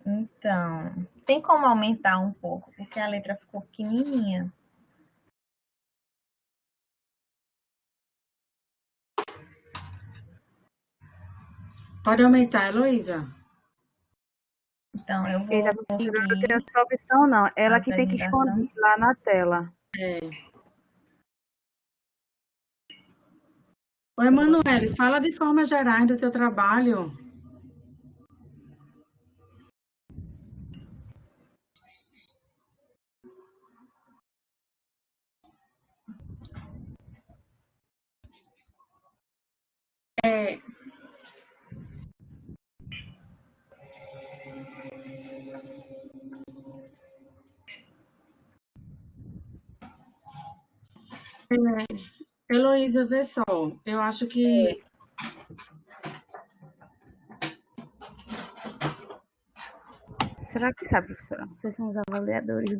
Então, tem como aumentar um pouco, porque a letra ficou pequenininha. Pode aumentar, Heloísa. Então, eu vou conseguir... Não tem essa opção, não. Ela que tem que esconder lá na tela. Oi, Emanuele, fala de forma geral do teu trabalho. Heloísa, vê só, eu acho que... Será que sabe, professora? Vocês são os avaliadores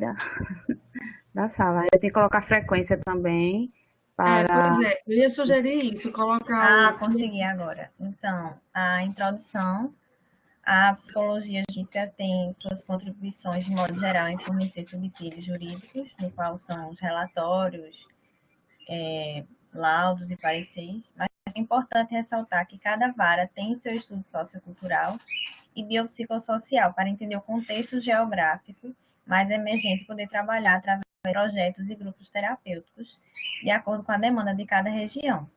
da sala. Eu tenho que colocar frequência também para... Pois é, eu ia sugerir isso, colocar... consegui agora. Então, a introdução à psicologia jurídica tem suas contribuições, de modo geral, em fornecer subsídios jurídicos, no qual são os relatórios, laudos e pareceres, mas é importante ressaltar que cada vara tem seu estudo sociocultural e biopsicossocial para entender o contexto geográfico mais emergente e poder trabalhar através de projetos e grupos terapêuticos de acordo com a demanda de cada região.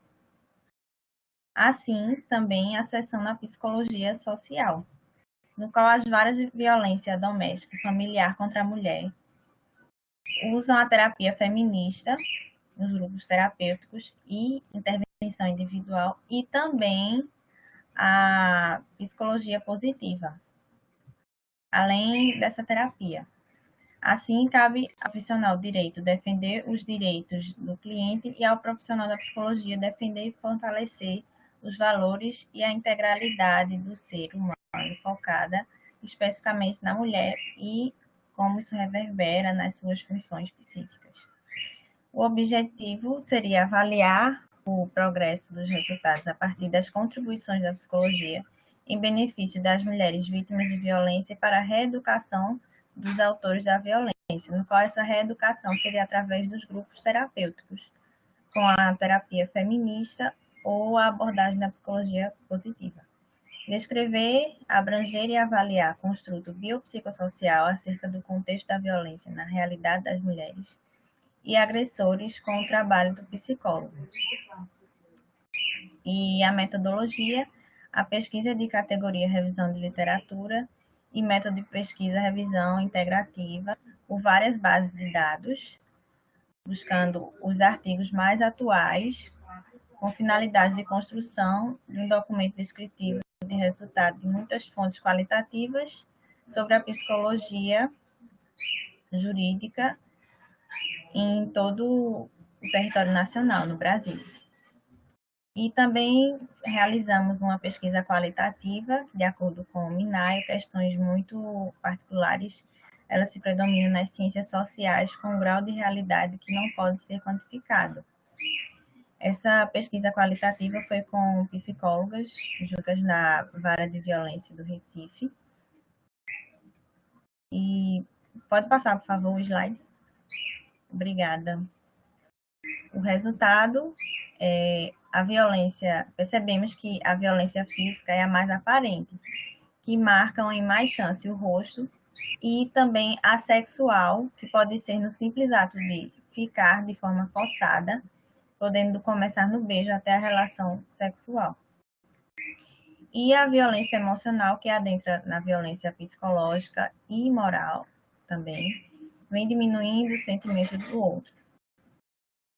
Assim, também a seção na psicologia social, no qual as varas de violência doméstica e familiar contra a mulher usam a terapia feminista nos grupos terapêuticos e intervenção individual e também a psicologia positiva, além dessa terapia. Assim, cabe ao profissional do direito defender os direitos do cliente e ao profissional da psicologia defender e fortalecer os valores e a integralidade do ser humano, focada especificamente na mulher e como isso reverbera nas suas funções psíquicas. O objetivo seria avaliar o progresso dos resultados a partir das contribuições da psicologia em benefício das mulheres vítimas de violência e para a reeducação dos autores da violência, no qual essa reeducação seria através dos grupos terapêuticos, com a terapia feminista ou a abordagem da psicologia positiva. Descrever, abranger e avaliar construto biopsicossocial acerca do contexto da violência na realidade das mulheres e agressores com o trabalho do psicólogo. E a metodologia, a pesquisa de categoria revisão de literatura e método de pesquisa revisão integrativa por várias bases de dados, buscando os artigos mais atuais, com finalidade de construção de um documento descritivo de resultado de muitas fontes qualitativas sobre a psicologia jurídica em todo o território nacional, no Brasil. E também realizamos uma pesquisa qualitativa, de acordo com o MINAI, questões muito particulares, elas se predominam nas ciências sociais com um grau de realidade que não pode ser quantificado. Essa pesquisa qualitativa foi com psicólogas juntas na Vara de Violência do Recife. E pode passar, por favor, o slide. Obrigada. O resultado é a violência, percebemos que a violência física é a mais aparente, que marcam em mais chance o rosto, e também a sexual, que pode ser no simples ato de ficar de forma forçada, podendo começar no beijo até a relação sexual. E a violência emocional, que adentra na violência psicológica e moral também, vem diminuindo o sentimento do outro,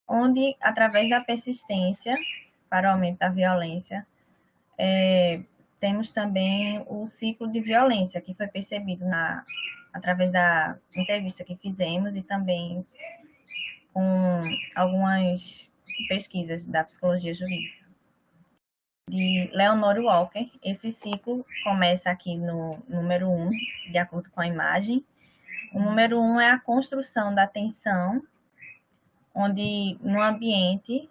onde, através da persistência para o aumento da violência, temos também o ciclo de violência, que foi percebido através da entrevista que fizemos e também com algumas pesquisas da psicologia jurídica. De Leonore Walker, esse ciclo começa aqui no número 1, de acordo com a imagem. O número 1 é a construção da tensão, onde no ambiente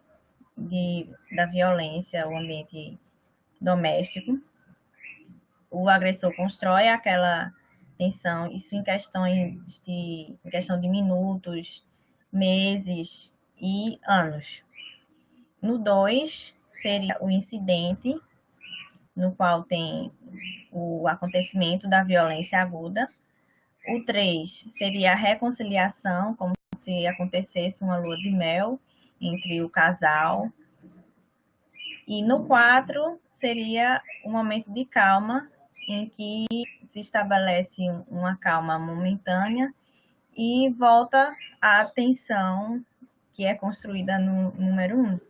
da violência, o ambiente doméstico, o agressor constrói aquela tensão, isso em questão de minutos, meses e anos. No 2, seria o incidente, no qual tem o acontecimento da violência aguda. O 3 seria a reconciliação, como se acontecesse uma lua de mel entre o casal. E no 4 seria o momento de calma, em que se estabelece uma calma momentânea e volta a tensão que é construída no número 1.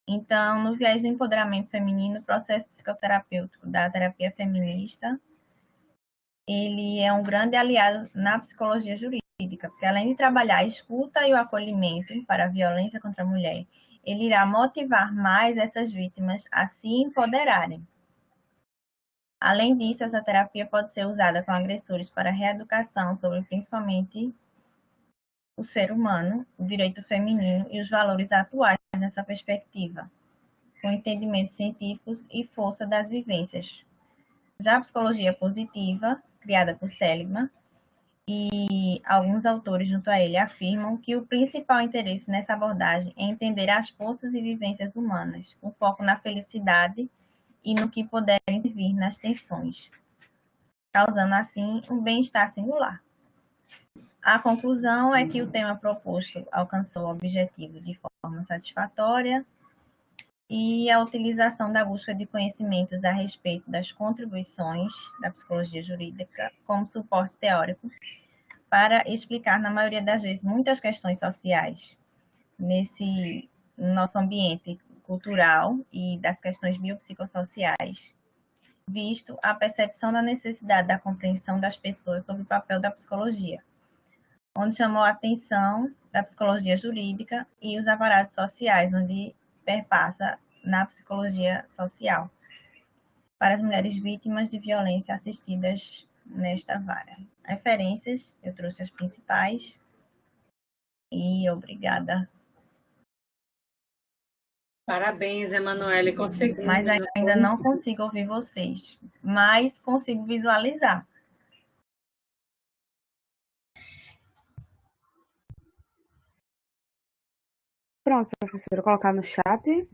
Então, no viés do empoderamento feminino, o processo psicoterapêutico da terapia feminista, ele é um grande aliado na psicologia jurídica, porque além de trabalhar a escuta e o acolhimento para a violência contra a mulher, ele irá motivar mais essas vítimas a se empoderarem. Além disso, essa terapia pode ser usada com agressores para reeducação sobre principalmente o ser humano, o direito feminino e os valores atuais nessa perspectiva, com entendimentos científicos e força das vivências. Já a psicologia positiva, criada por Seligman, e alguns autores junto a ele afirmam que o principal interesse nessa abordagem é entender as forças e vivências humanas, com foco na felicidade e no que puderem vir nas tensões, causando assim um bem-estar singular. A conclusão é que o tema proposto alcançou o objetivo de forma satisfatória e a utilização da busca de conhecimentos a respeito das contribuições da psicologia jurídica como suporte teórico para explicar, na maioria das vezes, muitas questões sociais nesse nosso ambiente cultural e das questões biopsicossociais, visto a percepção da necessidade da compreensão das pessoas sobre o papel da psicologia, onde chamou a atenção da psicologia jurídica e os aparatos sociais, onde perpassa na psicologia social, para as mulheres vítimas de violência assistidas nesta vara. Referências, eu trouxe as principais, e obrigada. Parabéns, Emanuele, conseguimos. Mas ainda não consigo ouvir vocês, mas consigo visualizar. Pronto, professora, vou colocar no chat.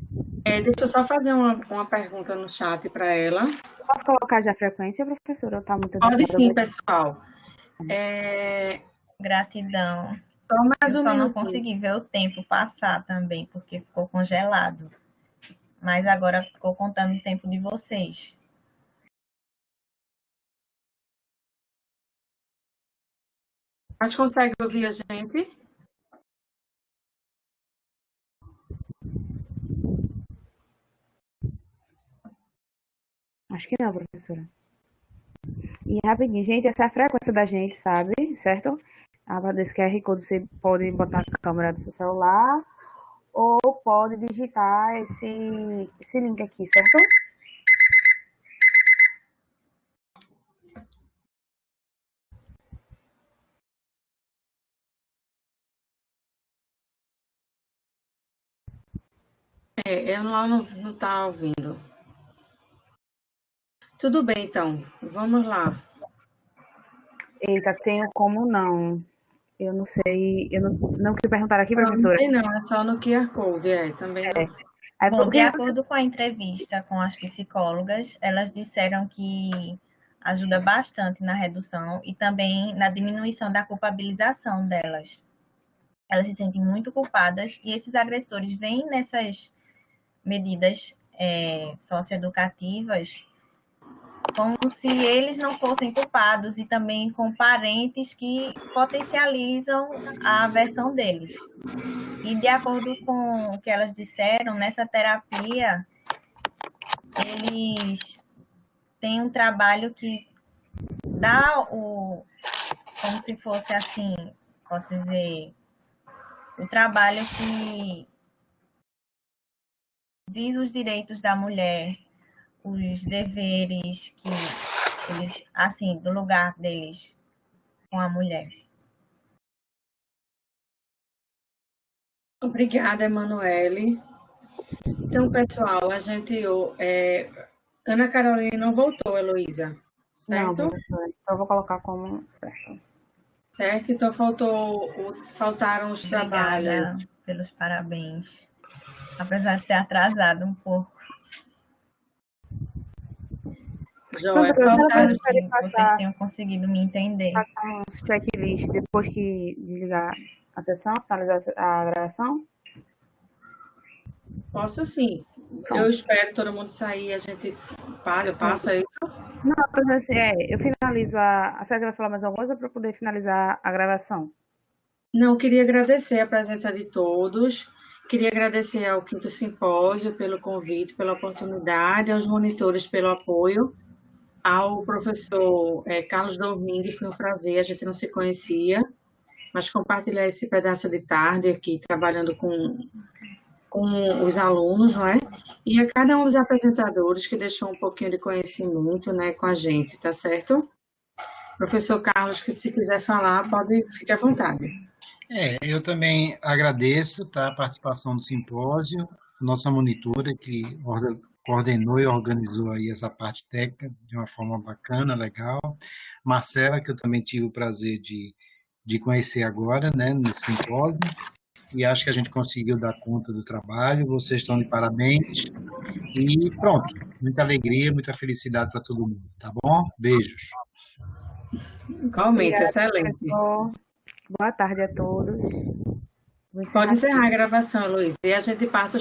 Deixa eu só fazer uma pergunta no chat para ela. Posso colocar já a frequência, professora? Ou tá muito Pode adequado? sim, pessoal. Gratidão. Mais Eu um só não minutinho. consegui ver o tempo passar também, porque ficou congelado. Mas agora ficou contando o tempo de vocês. Mas consegue ouvir a gente? Acho que não, professora. E rapidinho, gente, essa é a frequência da gente, sabe? Certo? Desse QR Code você pode botar a câmera do seu celular ou pode digitar esse link aqui, certo? Ela não está ouvindo. Tudo bem, então. Vamos lá. Eita, tenho como não. Eu não sei. Eu não queria perguntar aqui, professora. Não, é só no QR Code, também não. Bom, de acordo com a entrevista com as psicólogas, elas disseram que ajuda bastante na redução e também na diminuição da culpabilização delas. Elas se sentem muito culpadas e esses agressores veem nessas medidas socioeducativas como se eles não fossem culpados e também com parentes que potencializam a aversão deles. E de acordo com o que elas disseram, nessa terapia, eles têm um trabalho que dá como se fosse assim, posso dizer, o trabalho que diz os direitos da mulher, os deveres que eles, assim, do lugar deles com a mulher. Obrigada, Emanuele. Então, pessoal, Ana Carolina não voltou, Heloísa, certo? Não, professora. Então, eu vou colocar como certo. Certo, então faltaram os trabalhos. Obrigada pelos parabéns. Apesar de ter atrasado um pouco. Joia, vocês tenham conseguido me entender. Passar uns checklist depois que desligar a sessão, finalizar a gravação? Posso sim. Eu espero todo mundo sair, eu passo, é isso? Não, mas assim, eu finalizo a senhora vai falar mais alguma coisa para poder finalizar a gravação? Não, queria agradecer a presença de todos. Queria agradecer ao Quinto Simpósio pelo convite, pela oportunidade, aos monitores pelo apoio, ao professor Carlos Domingues, foi um prazer, a gente não se conhecia, mas compartilhar esse pedaço de tarde aqui, trabalhando com os alunos, não é? E a cada um dos apresentadores que deixou um pouquinho de conhecimento, né, com a gente, tá certo? Professor Carlos, que se quiser falar, fique à vontade. Eu também agradeço a participação do simpósio, a nossa monitora que coordenou e organizou aí essa parte técnica de uma forma bacana, legal. Marcela, que eu também tive o prazer de conhecer agora, né, nesse simpósio, e acho que a gente conseguiu dar conta do trabalho, vocês estão de parabéns, e pronto, muita alegria, muita felicidade para todo mundo, tá bom? Beijos. Igualmente, excelente. Professor. Boa tarde a todos. Pode encerrar a gravação, Luiz, e a gente passa o